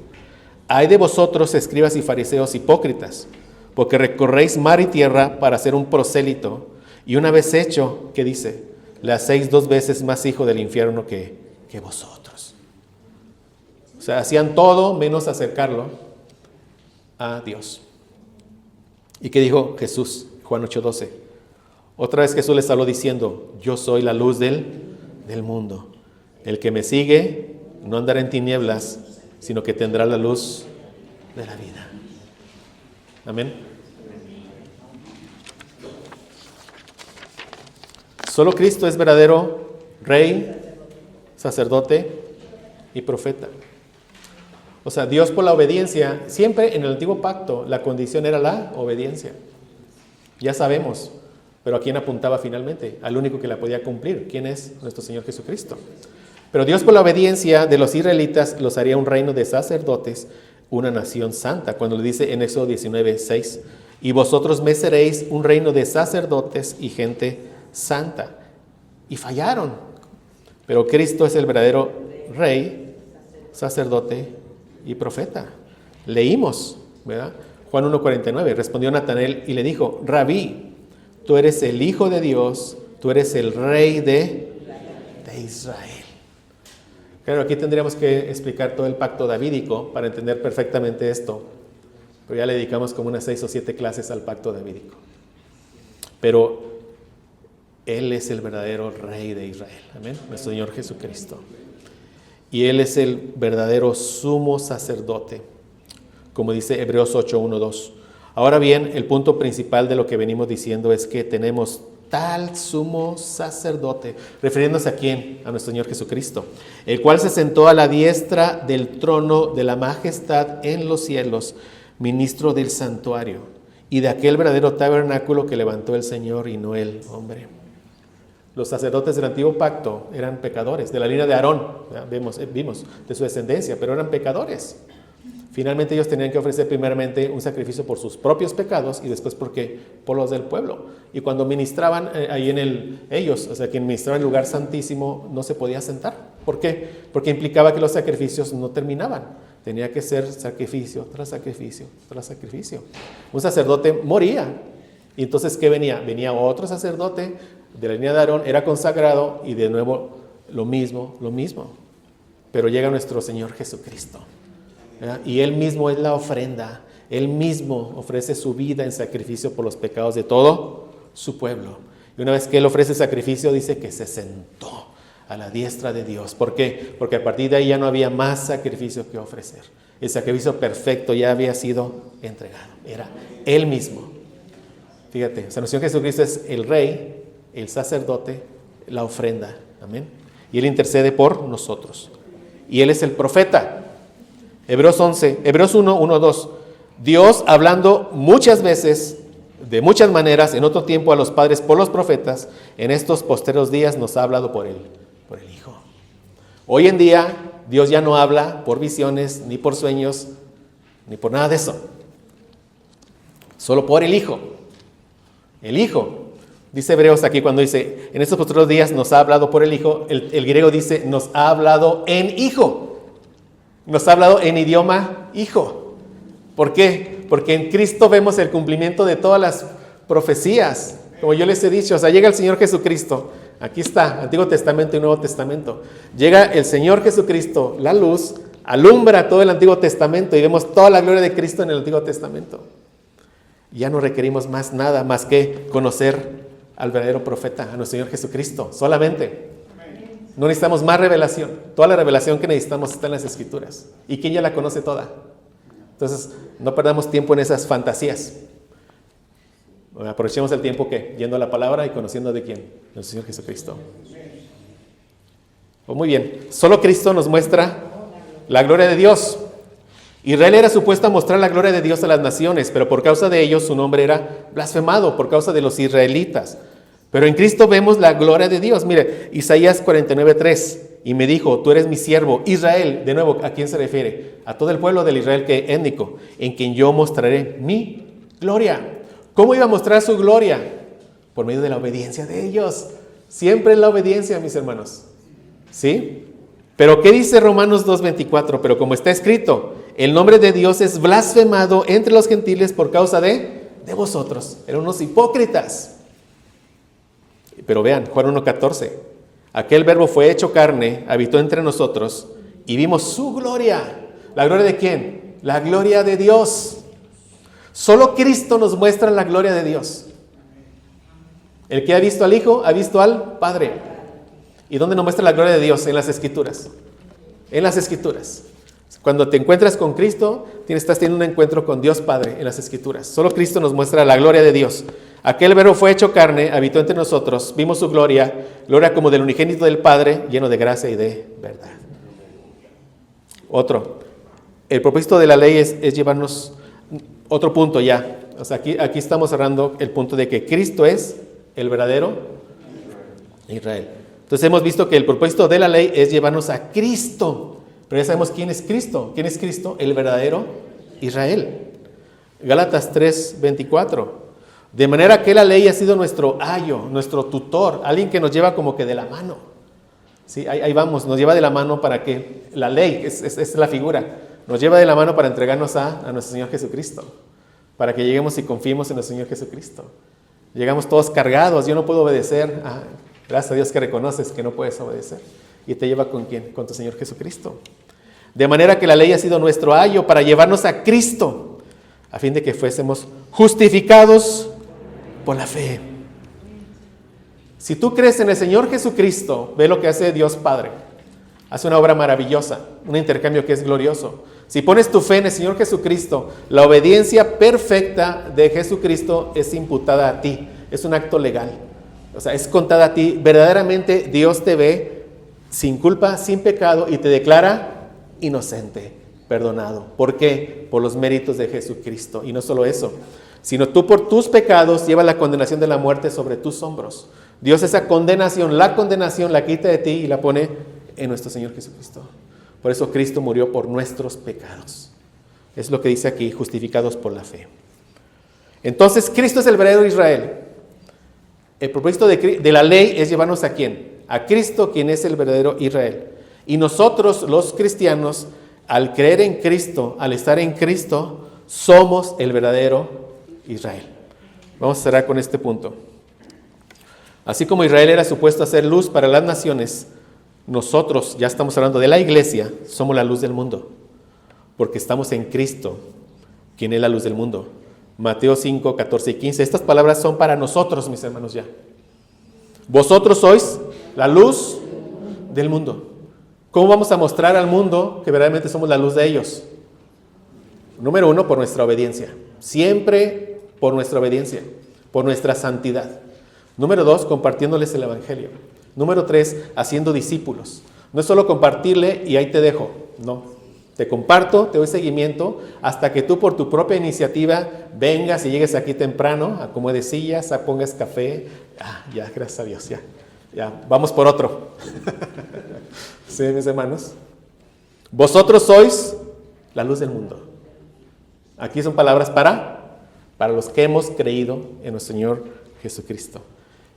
Ay de vosotros, escribas y fariseos hipócritas, porque recorréis mar y tierra para hacer un prosélito, y una vez hecho, ¿qué dice? Le hacéis 2 veces más hijo del infierno que vosotros. O sea, hacían todo menos acercarlo a Dios. ¿Y qué dijo Jesús? Juan 8:12. Otra vez Jesús les habló diciendo, yo soy la luz del mundo. El que me sigue no andará en tinieblas, sino que tendrá la luz de la vida. Amén. Solo Cristo es verdadero rey, sacerdote y profeta. O sea, Dios por la obediencia, siempre en el antiguo pacto la condición era la obediencia. Ya sabemos, pero ¿a quién apuntaba finalmente? Al único que la podía cumplir. ¿Quién es? Nuestro Señor Jesucristo. Pero Dios por la obediencia de los israelitas los haría un reino de sacerdotes, una nación santa. Cuando le dice en Éxodo 19:6, y vosotros me seréis un reino de sacerdotes y gente santa. Y fallaron. Pero Cristo es el verdadero rey, sacerdote y profeta. Leímos, ¿verdad? Juan 1:49, respondió Natanael y le dijo, Rabí, tú eres el Hijo de Dios, tú eres el Rey de Israel. Claro, aquí tendríamos que explicar todo el pacto davídico para entender perfectamente esto, pero ya le dedicamos como unas 6 o 7 clases al pacto davídico. Pero Él es el verdadero Rey de Israel, amén, nuestro Señor Jesucristo. Y Él es el verdadero sumo sacerdote, como dice Hebreos 8:1-2. Ahora bien, el punto principal de lo que venimos diciendo es que tenemos tal sumo sacerdote, refiriéndose a quién, a nuestro Señor Jesucristo, el cual se sentó a la diestra del trono de la majestad en los cielos, ministro del santuario y de aquel verdadero tabernáculo que levantó el Señor y no el hombre. Los sacerdotes del antiguo pacto eran pecadores, de la línea de Aarón, vimos de su descendencia, pero eran pecadores. Finalmente ellos tenían que ofrecer primeramente un sacrificio por sus propios pecados y después por los del pueblo. Y cuando ministraban ahí ellos, o sea, quien ministraba en el lugar santísimo, no se podía sentar. ¿Por qué? Porque implicaba que los sacrificios no terminaban. Tenía que ser sacrificio tras sacrificio tras sacrificio. Un sacerdote moría. Y entonces, ¿qué venía? Venía otro sacerdote de la línea de Aarón, era consagrado y de nuevo lo mismo. Pero llega nuestro Señor Jesucristo. ¿Verdad? Y Él mismo es la ofrenda. Él mismo ofrece su vida en sacrificio por los pecados de todo su pueblo. Y una vez que Él ofrece sacrificio, dice que se sentó a la diestra de Dios. ¿Por qué? Porque a partir de ahí ya no había más sacrificio que ofrecer. El sacrificio perfecto ya había sido entregado. Era Él mismo. Fíjate, nuestro Señor Jesucristo es el Rey, el sacerdote, la ofrenda. Amén. Y Él intercede por nosotros. Y Él es el profeta. Hebreos 1:1-2. Dios, hablando muchas veces, de muchas maneras, en otro tiempo a los padres por los profetas, en estos posteros días nos ha hablado por el Hijo. Hoy en día, Dios ya no habla por visiones, ni por sueños, ni por nada de eso. Solo por el Hijo. El Hijo. Dice Hebreos aquí cuando dice, en estos posteros días nos ha hablado por el Hijo, el griego dice, nos ha hablado en Hijo. Nos ha hablado en idioma Hijo. ¿Por qué? Porque en Cristo vemos el cumplimiento de todas las profecías. Como yo les he dicho, o sea, llega el Señor Jesucristo. Aquí está, Antiguo Testamento y Nuevo Testamento. Llega el Señor Jesucristo, la luz, alumbra todo el Antiguo Testamento y vemos toda la gloria de Cristo en el Antiguo Testamento. Ya no requerimos más nada más que conocer al verdadero profeta, a nuestro Señor Jesucristo, solamente. No necesitamos más revelación. Toda la revelación que necesitamos está en las Escrituras. ¿Y quién ya la conoce toda? Entonces, no perdamos tiempo en esas fantasías. Aprovechemos el tiempo que yendo a la palabra y conociendo de quién, del Señor Jesucristo. Pues muy bien, solo Cristo nos muestra la gloria de Dios. Israel era supuesto a mostrar la gloria de Dios a las naciones, pero por causa de ellos su nombre era blasfemado, por causa de los israelitas. Pero en Cristo vemos la gloria de Dios. Mire, Isaías 49:3, y me dijo, tú eres mi siervo, Israel. De nuevo, ¿a quién se refiere? A todo el pueblo del Israel que étnico, en quien yo mostraré mi gloria. ¿Cómo iba a mostrar su gloria? Por medio de la obediencia de ellos. Siempre la obediencia, mis hermanos. ¿Sí? Pero ¿qué dice Romanos 2:24? Pero como está escrito, el nombre de Dios es blasfemado entre los gentiles por causa de vosotros. Eran unos hipócritas. Pero vean, Juan 1:14. Aquel verbo fue hecho carne, habitó entre nosotros y vimos su gloria. ¿La gloria de quién? La gloria de Dios. Solo Cristo nos muestra la gloria de Dios. El que ha visto al Hijo, ha visto al Padre. ¿Y dónde nos muestra la gloria de Dios? En las Escrituras. En las Escrituras. Cuando te encuentras con Cristo, estás teniendo un encuentro con Dios Padre en las Escrituras. Solo Cristo nos muestra la gloria de Dios. Aquel verbo fue hecho carne, habitó entre nosotros, vimos su gloria, gloria como del unigénito del Padre, lleno de gracia y de verdad. Otro. El propósito de la ley es llevarnos... Otro punto ya, o sea, aquí estamos cerrando el punto de que Cristo es el verdadero Israel. Entonces hemos visto que el propósito de la ley es llevarnos a Cristo, pero ya sabemos quién es Cristo. ¿Quién es Cristo? El verdadero Israel. Gálatas 3:24. De manera que la ley ha sido nuestro ayo, nuestro tutor, alguien que nos lleva como que de la mano. Sí, ahí vamos, nos lleva de la mano para que la ley, es la figura, nos lleva de la mano para entregarnos a nuestro Señor Jesucristo, para que lleguemos y confiemos en nuestro Señor Jesucristo. Llegamos todos cargados, yo no puedo obedecer. Gracias a Dios que reconoces que no puedes obedecer. Y te lleva ¿con quién? Con tu Señor Jesucristo. De manera que la ley ha sido nuestro ayo para llevarnos a Cristo, a fin de que fuésemos justificados por la fe. Si tú crees en el Señor Jesucristo, ve lo que hace Dios Padre. Hace una obra maravillosa, un intercambio que es glorioso. Si pones tu fe en el Señor Jesucristo, la obediencia perfecta de Jesucristo es imputada a ti. Es un acto legal. O sea, es contada a ti. Verdaderamente Dios te ve sin culpa, sin pecado y te declara inocente, perdonado. ¿Por qué? Por los méritos de Jesucristo. Y no solo eso, sino tú por tus pecados llevas la condenación de la muerte sobre tus hombros. Dios esa condenación la quita de ti y la pone en nuestro Señor Jesucristo. Por eso Cristo murió por nuestros pecados. Es lo que dice aquí, justificados por la fe. Entonces, Cristo es el verdadero Israel. El propósito de la ley es llevarnos ¿a quién? A Cristo, quien es el verdadero Israel. Y nosotros, los cristianos, al creer en Cristo, al estar en Cristo, somos el verdadero Israel. Vamos a cerrar con este punto. Así como Israel era supuesto a ser luz para las naciones, nosotros, ya estamos hablando de la iglesia, somos la luz del mundo, porque estamos en Cristo, quien es la luz del mundo. Mateo 5, 14 y 15. Estas palabras son para nosotros, mis hermanos, ya. Vosotros sois la luz del mundo. ¿Cómo vamos a mostrar al mundo que verdaderamente somos la luz de ellos? Número 1, por nuestra obediencia. Siempre por nuestra obediencia, por nuestra santidad. Número 2, compartiéndoles el evangelio. Número 3, haciendo discípulos. No es solo compartirle y ahí te dejo. No, te comparto, te doy seguimiento hasta que tú por tu propia iniciativa vengas y llegues aquí temprano, acomodes sillas, pongas café. Ya, gracias a Dios, ya, vamos por otro. ¿Sí, mis hermanos? Vosotros sois la luz del mundo. Aquí son palabras para los que hemos creído en nuestro Señor Jesucristo.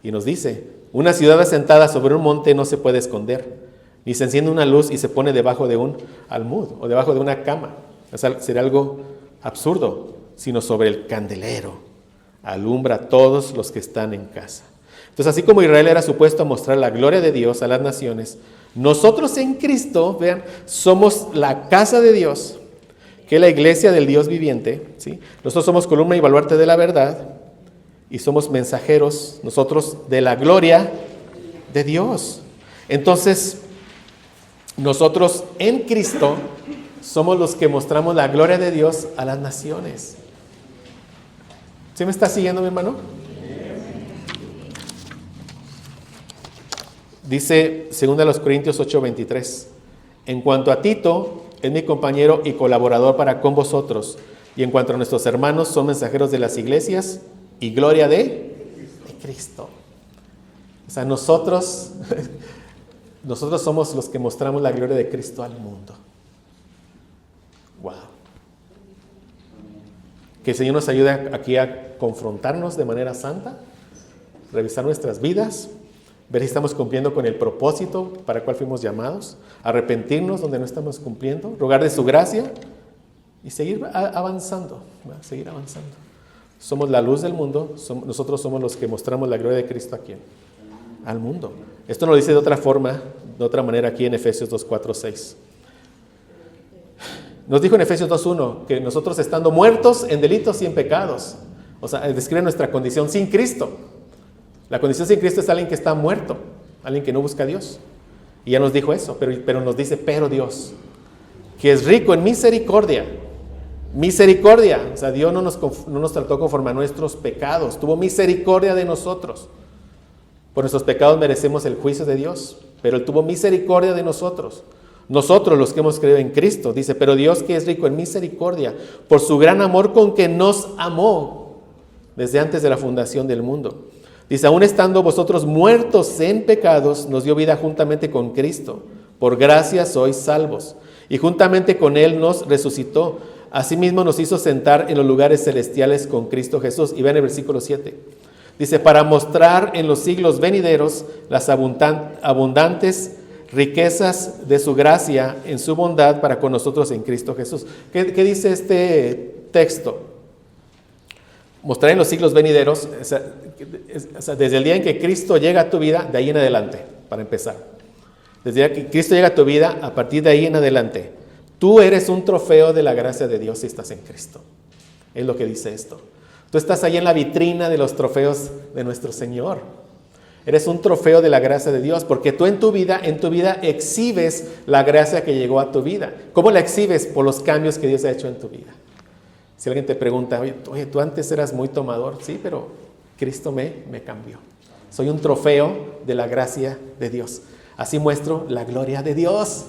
Y nos dice, una ciudad asentada sobre un monte no se puede esconder, ni se enciende una luz y se pone debajo de un almud o debajo de una cama. O sea, sería algo absurdo, sino sobre el candelero. alumbra a todos los que están en casa. Entonces, así como Israel era supuesto a mostrar la gloria de Dios a las naciones, nosotros en Cristo, vean, somos la casa de Dios, que es la iglesia del Dios viviente, ¿sí? Nosotros somos columna y baluarte de la verdad y somos mensajeros, nosotros, de la gloria de Dios. Entonces, nosotros en Cristo somos los que mostramos la gloria de Dios a las naciones. ¿Sí me está siguiendo, mi hermano? Dice 2 Corintios 8:23, en cuanto a Tito, es mi compañero y colaborador para con vosotros, y en cuanto a nuestros hermanos, son mensajeros de las iglesias y gloria de Cristo. O sea, nosotros somos los que mostramos la gloria de Cristo al mundo. Wow. Que el Señor nos ayude aquí a confrontarnos de manera santa, revisar nuestras vidas, ver si estamos cumpliendo con el propósito para el cual fuimos llamados, arrepentirnos donde no estamos cumpliendo, rogar de su gracia y seguir avanzando, ¿verdad? Seguir avanzando. Somos la luz del mundo, nosotros somos los que mostramos la gloria de Cristo aquí, al mundo. Esto nos lo dice de otra forma, de otra manera aquí en Efesios 2:4-6. Nos dijo en Efesios 2:1 que nosotros estando muertos en delitos y en pecados, o sea, describe nuestra condición sin Cristo. La condición sin Cristo es alguien que está muerto, alguien que no busca a Dios. Y ya nos dijo eso, pero nos dice, pero Dios, que es rico en misericordia. Misericordia, o sea, Dios no nos trató conforme a nuestros pecados, tuvo misericordia de nosotros. Por nuestros pecados merecemos el juicio de Dios, pero Él tuvo misericordia de nosotros. Nosotros los que hemos creído en Cristo, dice, pero Dios que es rico en misericordia, por su gran amor con que nos amó desde antes de la fundación del mundo. Dice, aún estando vosotros muertos en pecados, nos dio vida juntamente con Cristo. Por gracia sois salvos. Y juntamente con Él nos resucitó. Asimismo nos hizo sentar en los lugares celestiales con Cristo Jesús. Y vean el versículo 7. Dice, para mostrar en los siglos venideros las abundantes riquezas de su gracia en su bondad para con nosotros en Cristo Jesús. ¿Qué dice este texto? Mostrar en los siglos venideros, o sea, desde el día en que Cristo llega a tu vida, de ahí en adelante, para empezar. Desde el día que Cristo llega a tu vida, a partir de ahí en adelante, tú eres un trofeo de la gracia de Dios si estás en Cristo. Es lo que dice esto. Tú estás ahí en la vitrina de los trofeos de nuestro Señor. Eres un trofeo de la gracia de Dios, porque tú en tu vida exhibes la gracia que llegó a tu vida. ¿Cómo la exhibes? Por los cambios que Dios ha hecho en tu vida. Si alguien te pregunta, oye, tú antes eras muy tomador, sí, pero Cristo me cambió. Soy un trofeo de la gracia de Dios. Así muestro la gloria de Dios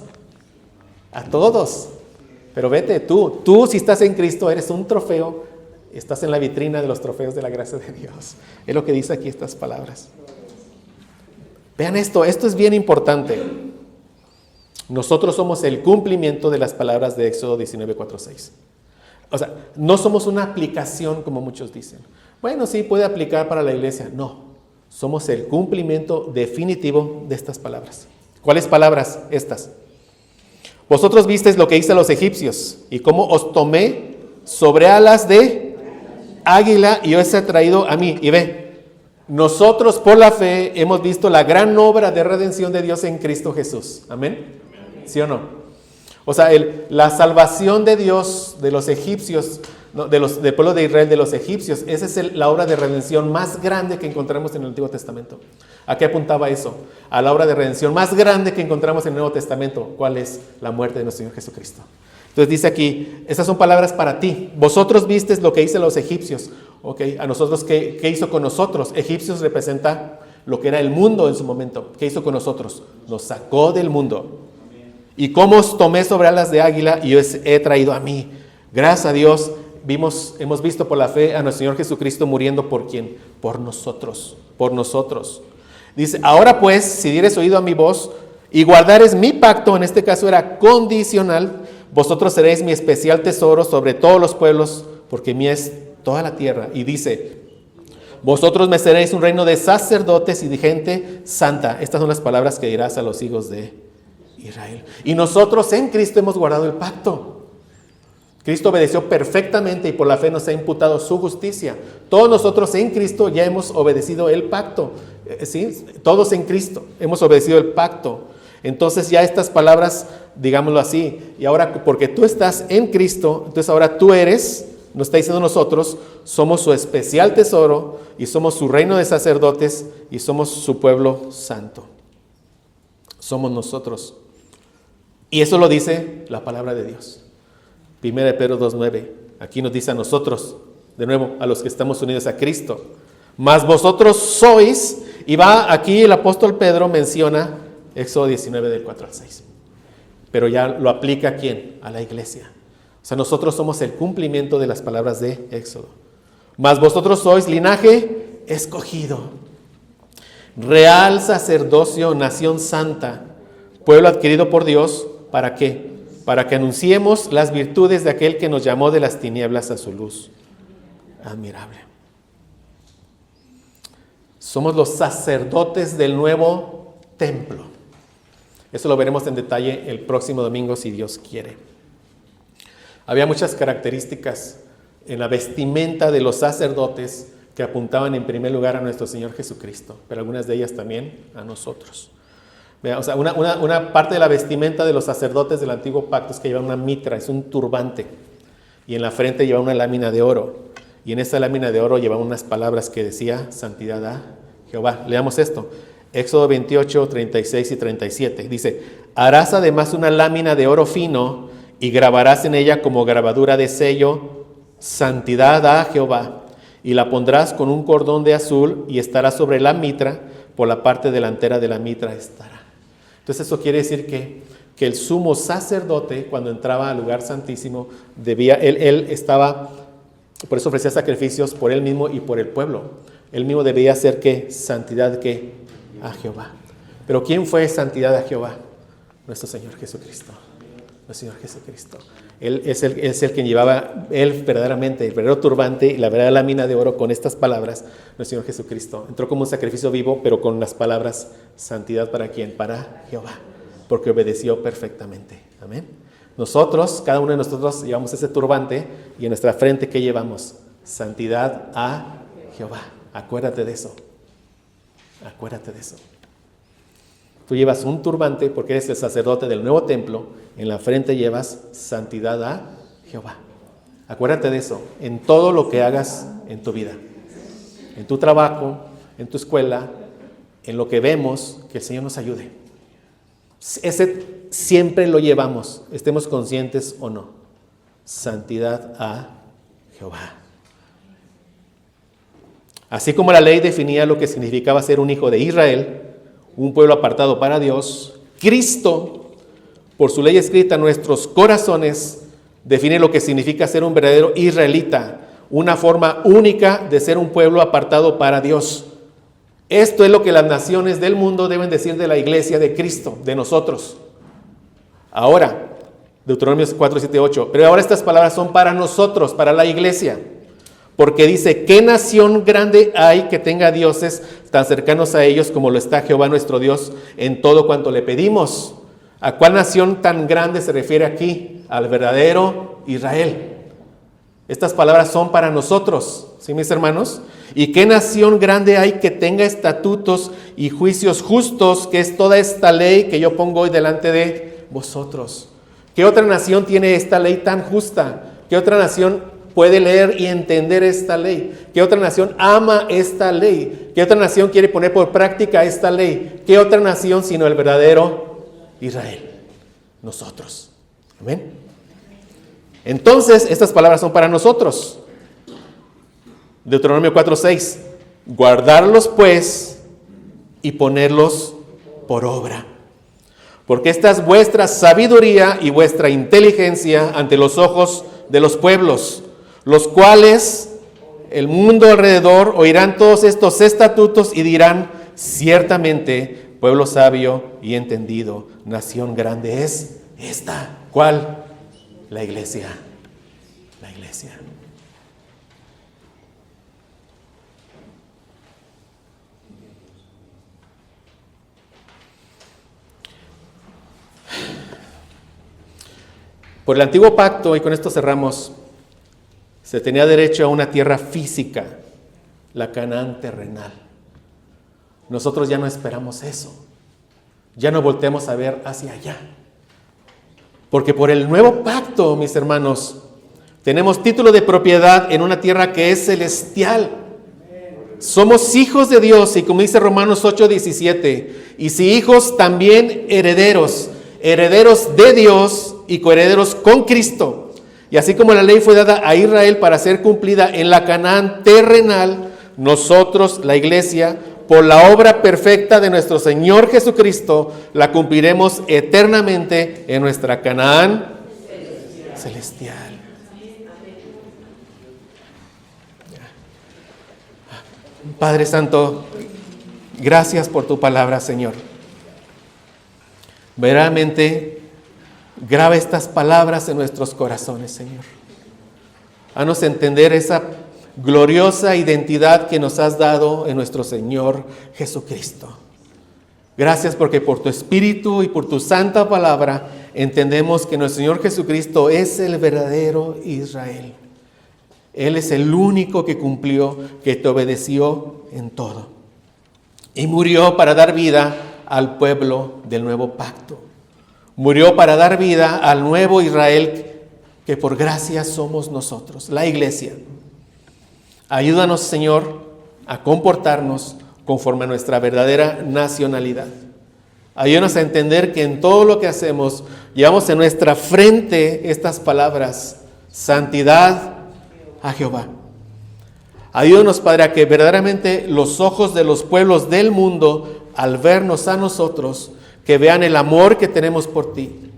a todos. Pero vete, tú si estás en Cristo eres un trofeo, estás en la vitrina de los trofeos de la gracia de Dios. Es lo que dice aquí estas palabras. Vean esto es bien importante. Nosotros somos el cumplimiento de las palabras de Éxodo 19:4-6. O sea, no somos una aplicación como muchos dicen. Bueno, sí, puede aplicar para la iglesia. No, somos el cumplimiento definitivo de estas palabras. ¿Cuáles palabras? Estas. Vosotros visteis lo que hice a los egipcios y cómo os tomé sobre alas de águila y os he traído a mí. Y ve, nosotros por la fe hemos visto la gran obra de redención de Dios en Cristo Jesús. ¿Amén? ¿Sí o no? O sea, la salvación de Dios de los egipcios, ¿no? del pueblo de Israel, de los egipcios, esa es la obra de redención más grande que encontramos en el Antiguo Testamento. ¿A qué apuntaba eso? A la obra de redención más grande que encontramos en el Nuevo Testamento. ¿Cuál es? La muerte de nuestro Señor Jesucristo. Entonces dice aquí, estas son palabras para ti. Vosotros visteis lo que hice a los egipcios. Okay. A nosotros, ¿qué hizo con nosotros? Egipcios representa lo que era el mundo en su momento. ¿Qué hizo con nosotros? Nos sacó del mundo. Y cómo os tomé sobre alas de águila y os he traído a mí. Gracias a Dios, hemos visto por la fe a nuestro Señor Jesucristo muriendo ¿por quién? Por nosotros, por nosotros. Dice, ahora pues, si dieres oído a mi voz y guardares mi pacto, en este caso era condicional, vosotros seréis mi especial tesoro sobre todos los pueblos, porque mía es toda la tierra. Y dice, vosotros me seréis un reino de sacerdotes y de gente santa. Estas son las palabras que dirás a los hijos de Israel. Y nosotros en Cristo hemos guardado el pacto. Cristo obedeció perfectamente y por la fe nos ha imputado su justicia. Todos nosotros en Cristo ya hemos obedecido el pacto. ¿Sí? Todos en Cristo hemos obedecido el pacto. Entonces ya estas palabras, digámoslo así, y ahora porque tú estás en Cristo, entonces ahora tú eres, nos está diciendo nosotros, somos su especial tesoro y somos su reino de sacerdotes y somos su pueblo santo. Somos nosotros. Y eso lo dice la palabra de Dios. 1 Pedro 2:9. Aquí nos dice a nosotros, de nuevo, a los que estamos unidos a Cristo. Mas vosotros sois, y va aquí el apóstol Pedro menciona Éxodo 19 del 4 al 6. Pero ya lo aplica ¿a quién? A la iglesia. O sea, nosotros somos el cumplimiento de las palabras de Éxodo. Mas vosotros sois linaje escogido, real sacerdocio, nación santa, pueblo adquirido por Dios, ¿para qué? Para que anunciemos las virtudes de aquel que nos llamó de las tinieblas a su luz admirable. Somos los sacerdotes del nuevo templo. Eso lo veremos en detalle el próximo domingo, si Dios quiere. Había muchas características en la vestimenta de los sacerdotes que apuntaban en primer lugar a nuestro Señor Jesucristo, pero algunas de ellas también a nosotros. O sea, una parte de la vestimenta de los sacerdotes del antiguo pacto es que llevaban una mitra, es un turbante, y en la frente llevaban una lámina de oro, y en esa lámina de oro llevaban unas palabras que decía santidad a Jehová. Leamos esto, Éxodo 28, 36 y 37, dice: harás además una lámina de oro fino y grabarás en ella como grabadura de sello, santidad a Jehová, y la pondrás con un cordón de azul y estará sobre la mitra, por la parte delantera de la mitra estará. Entonces eso quiere decir que el sumo sacerdote, cuando entraba al lugar santísimo, él estaba, por eso ofrecía sacrificios por él mismo y por el pueblo. Él mismo debía hacer ¿qué? Santidad ¿qué? A Jehová. Pero ¿quién fue santidad a Jehová? Nuestro Señor Jesucristo. Nuestro Señor Jesucristo. Él es el que llevaba, él verdaderamente, el verdadero turbante y la verdadera lámina de oro con estas palabras, nuestro Señor Jesucristo. Entró como un sacrificio vivo, pero con las palabras santidad ¿para quién? Para Jehová, porque obedeció perfectamente. Amén. Nosotros, cada uno de nosotros llevamos ese turbante y en nuestra frente ¿qué llevamos? Santidad a Jehová. Acuérdate de eso. Acuérdate de eso. Tú llevas un turbante porque eres el sacerdote del nuevo templo. En la frente llevas santidad a Jehová. Acuérdate de eso en todo lo que hagas en tu vida. En tu trabajo, en tu escuela, en lo que vemos, que el Señor nos ayude. Ese siempre lo llevamos, estemos conscientes o no. Santidad a Jehová. Así como la ley definía lo que significaba ser un hijo de Israel, un pueblo apartado para Dios, Cristo, por su ley escrita en nuestros corazones, define lo que significa ser un verdadero israelita, una forma única de ser un pueblo apartado para Dios. Esto es lo que las naciones del mundo deben decir de la iglesia de Cristo, de nosotros. Ahora, Deuteronomio 4, 7, 8, pero ahora estas palabras son para nosotros, para la iglesia. Porque dice, ¿qué nación grande hay que tenga dioses tan cercanos a ellos como lo está Jehová nuestro Dios en todo cuanto le pedimos? ¿A cuál nación tan grande se refiere aquí? Al verdadero Israel. Estas palabras son para nosotros, ¿sí, mis hermanos? ¿Y qué nación grande hay que tenga estatutos y juicios justos, que es toda esta ley que yo pongo hoy delante de vosotros? ¿Qué otra nación tiene esta ley tan justa? ¿Qué otra nación puede leer y entender esta ley? ¿Qué otra nación ama esta ley? ¿Qué otra nación quiere poner por práctica esta ley? ¿Qué otra nación sino el verdadero Israel? Nosotros. Amén. Entonces, estas palabras son para nosotros. Deuteronomio 4:6. Guardarlos pues y ponerlos por obra. Porque esta es vuestra sabiduría y vuestra inteligencia ante los ojos de los pueblos, los cuales el mundo alrededor oirán todos estos estatutos y dirán, ciertamente, pueblo sabio y entendido, nación grande es esta. ¿Cuál? La iglesia. La iglesia. Por el antiguo pacto, y con esto cerramos, se tenía derecho a una tierra física, la Canaán terrenal. Nosotros ya no esperamos eso. Ya no volteamos a ver hacia allá. Porque por el nuevo pacto, mis hermanos, tenemos título de propiedad en una tierra que es celestial. Somos hijos de Dios, y como dice Romanos 8:17, y si hijos, también herederos, herederos de Dios y coherederos con Cristo. Y así como la ley fue dada a Israel para ser cumplida en la Canaán terrenal, nosotros, la iglesia, por la obra perfecta de nuestro Señor Jesucristo, la cumpliremos eternamente en nuestra Canaán celestial. Padre Santo, gracias por tu palabra, Señor. Verdaderamente, graba estas palabras en nuestros corazones, Señor. Haznos entender esa gloriosa identidad que nos has dado en nuestro Señor Jesucristo. Gracias porque por tu Espíritu y por tu santa palabra entendemos que nuestro Señor Jesucristo es el verdadero Israel. Él es el único que cumplió, que te obedeció en todo. Y murió para dar vida al pueblo del nuevo pacto. Murió para dar vida al nuevo Israel que por gracia somos nosotros, la iglesia. Ayúdanos, Señor, a comportarnos conforme a nuestra verdadera nacionalidad. Ayúdanos a entender que en todo lo que hacemos llevamos en nuestra frente estas palabras: santidad a Jehová. Ayúdanos, Padre, a que verdaderamente los ojos de los pueblos del mundo, al vernos a nosotros, que vean el amor que tenemos por ti,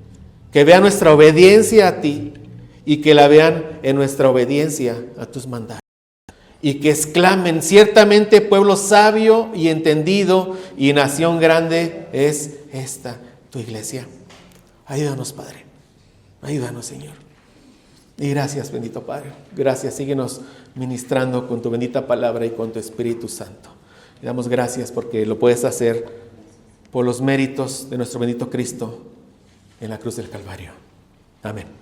que vean nuestra obediencia a ti y que la vean en nuestra obediencia a tus mandatos. Y que exclamen: ciertamente pueblo sabio y entendido y nación grande es esta tu iglesia. Ayúdanos, Padre. Ayúdanos, Señor. Y gracias, bendito Padre. Gracias. Síguenos ministrando con tu bendita palabra y con tu Espíritu Santo. Le damos gracias porque lo puedes hacer por los méritos de nuestro bendito Cristo en la cruz del Calvario. Amén.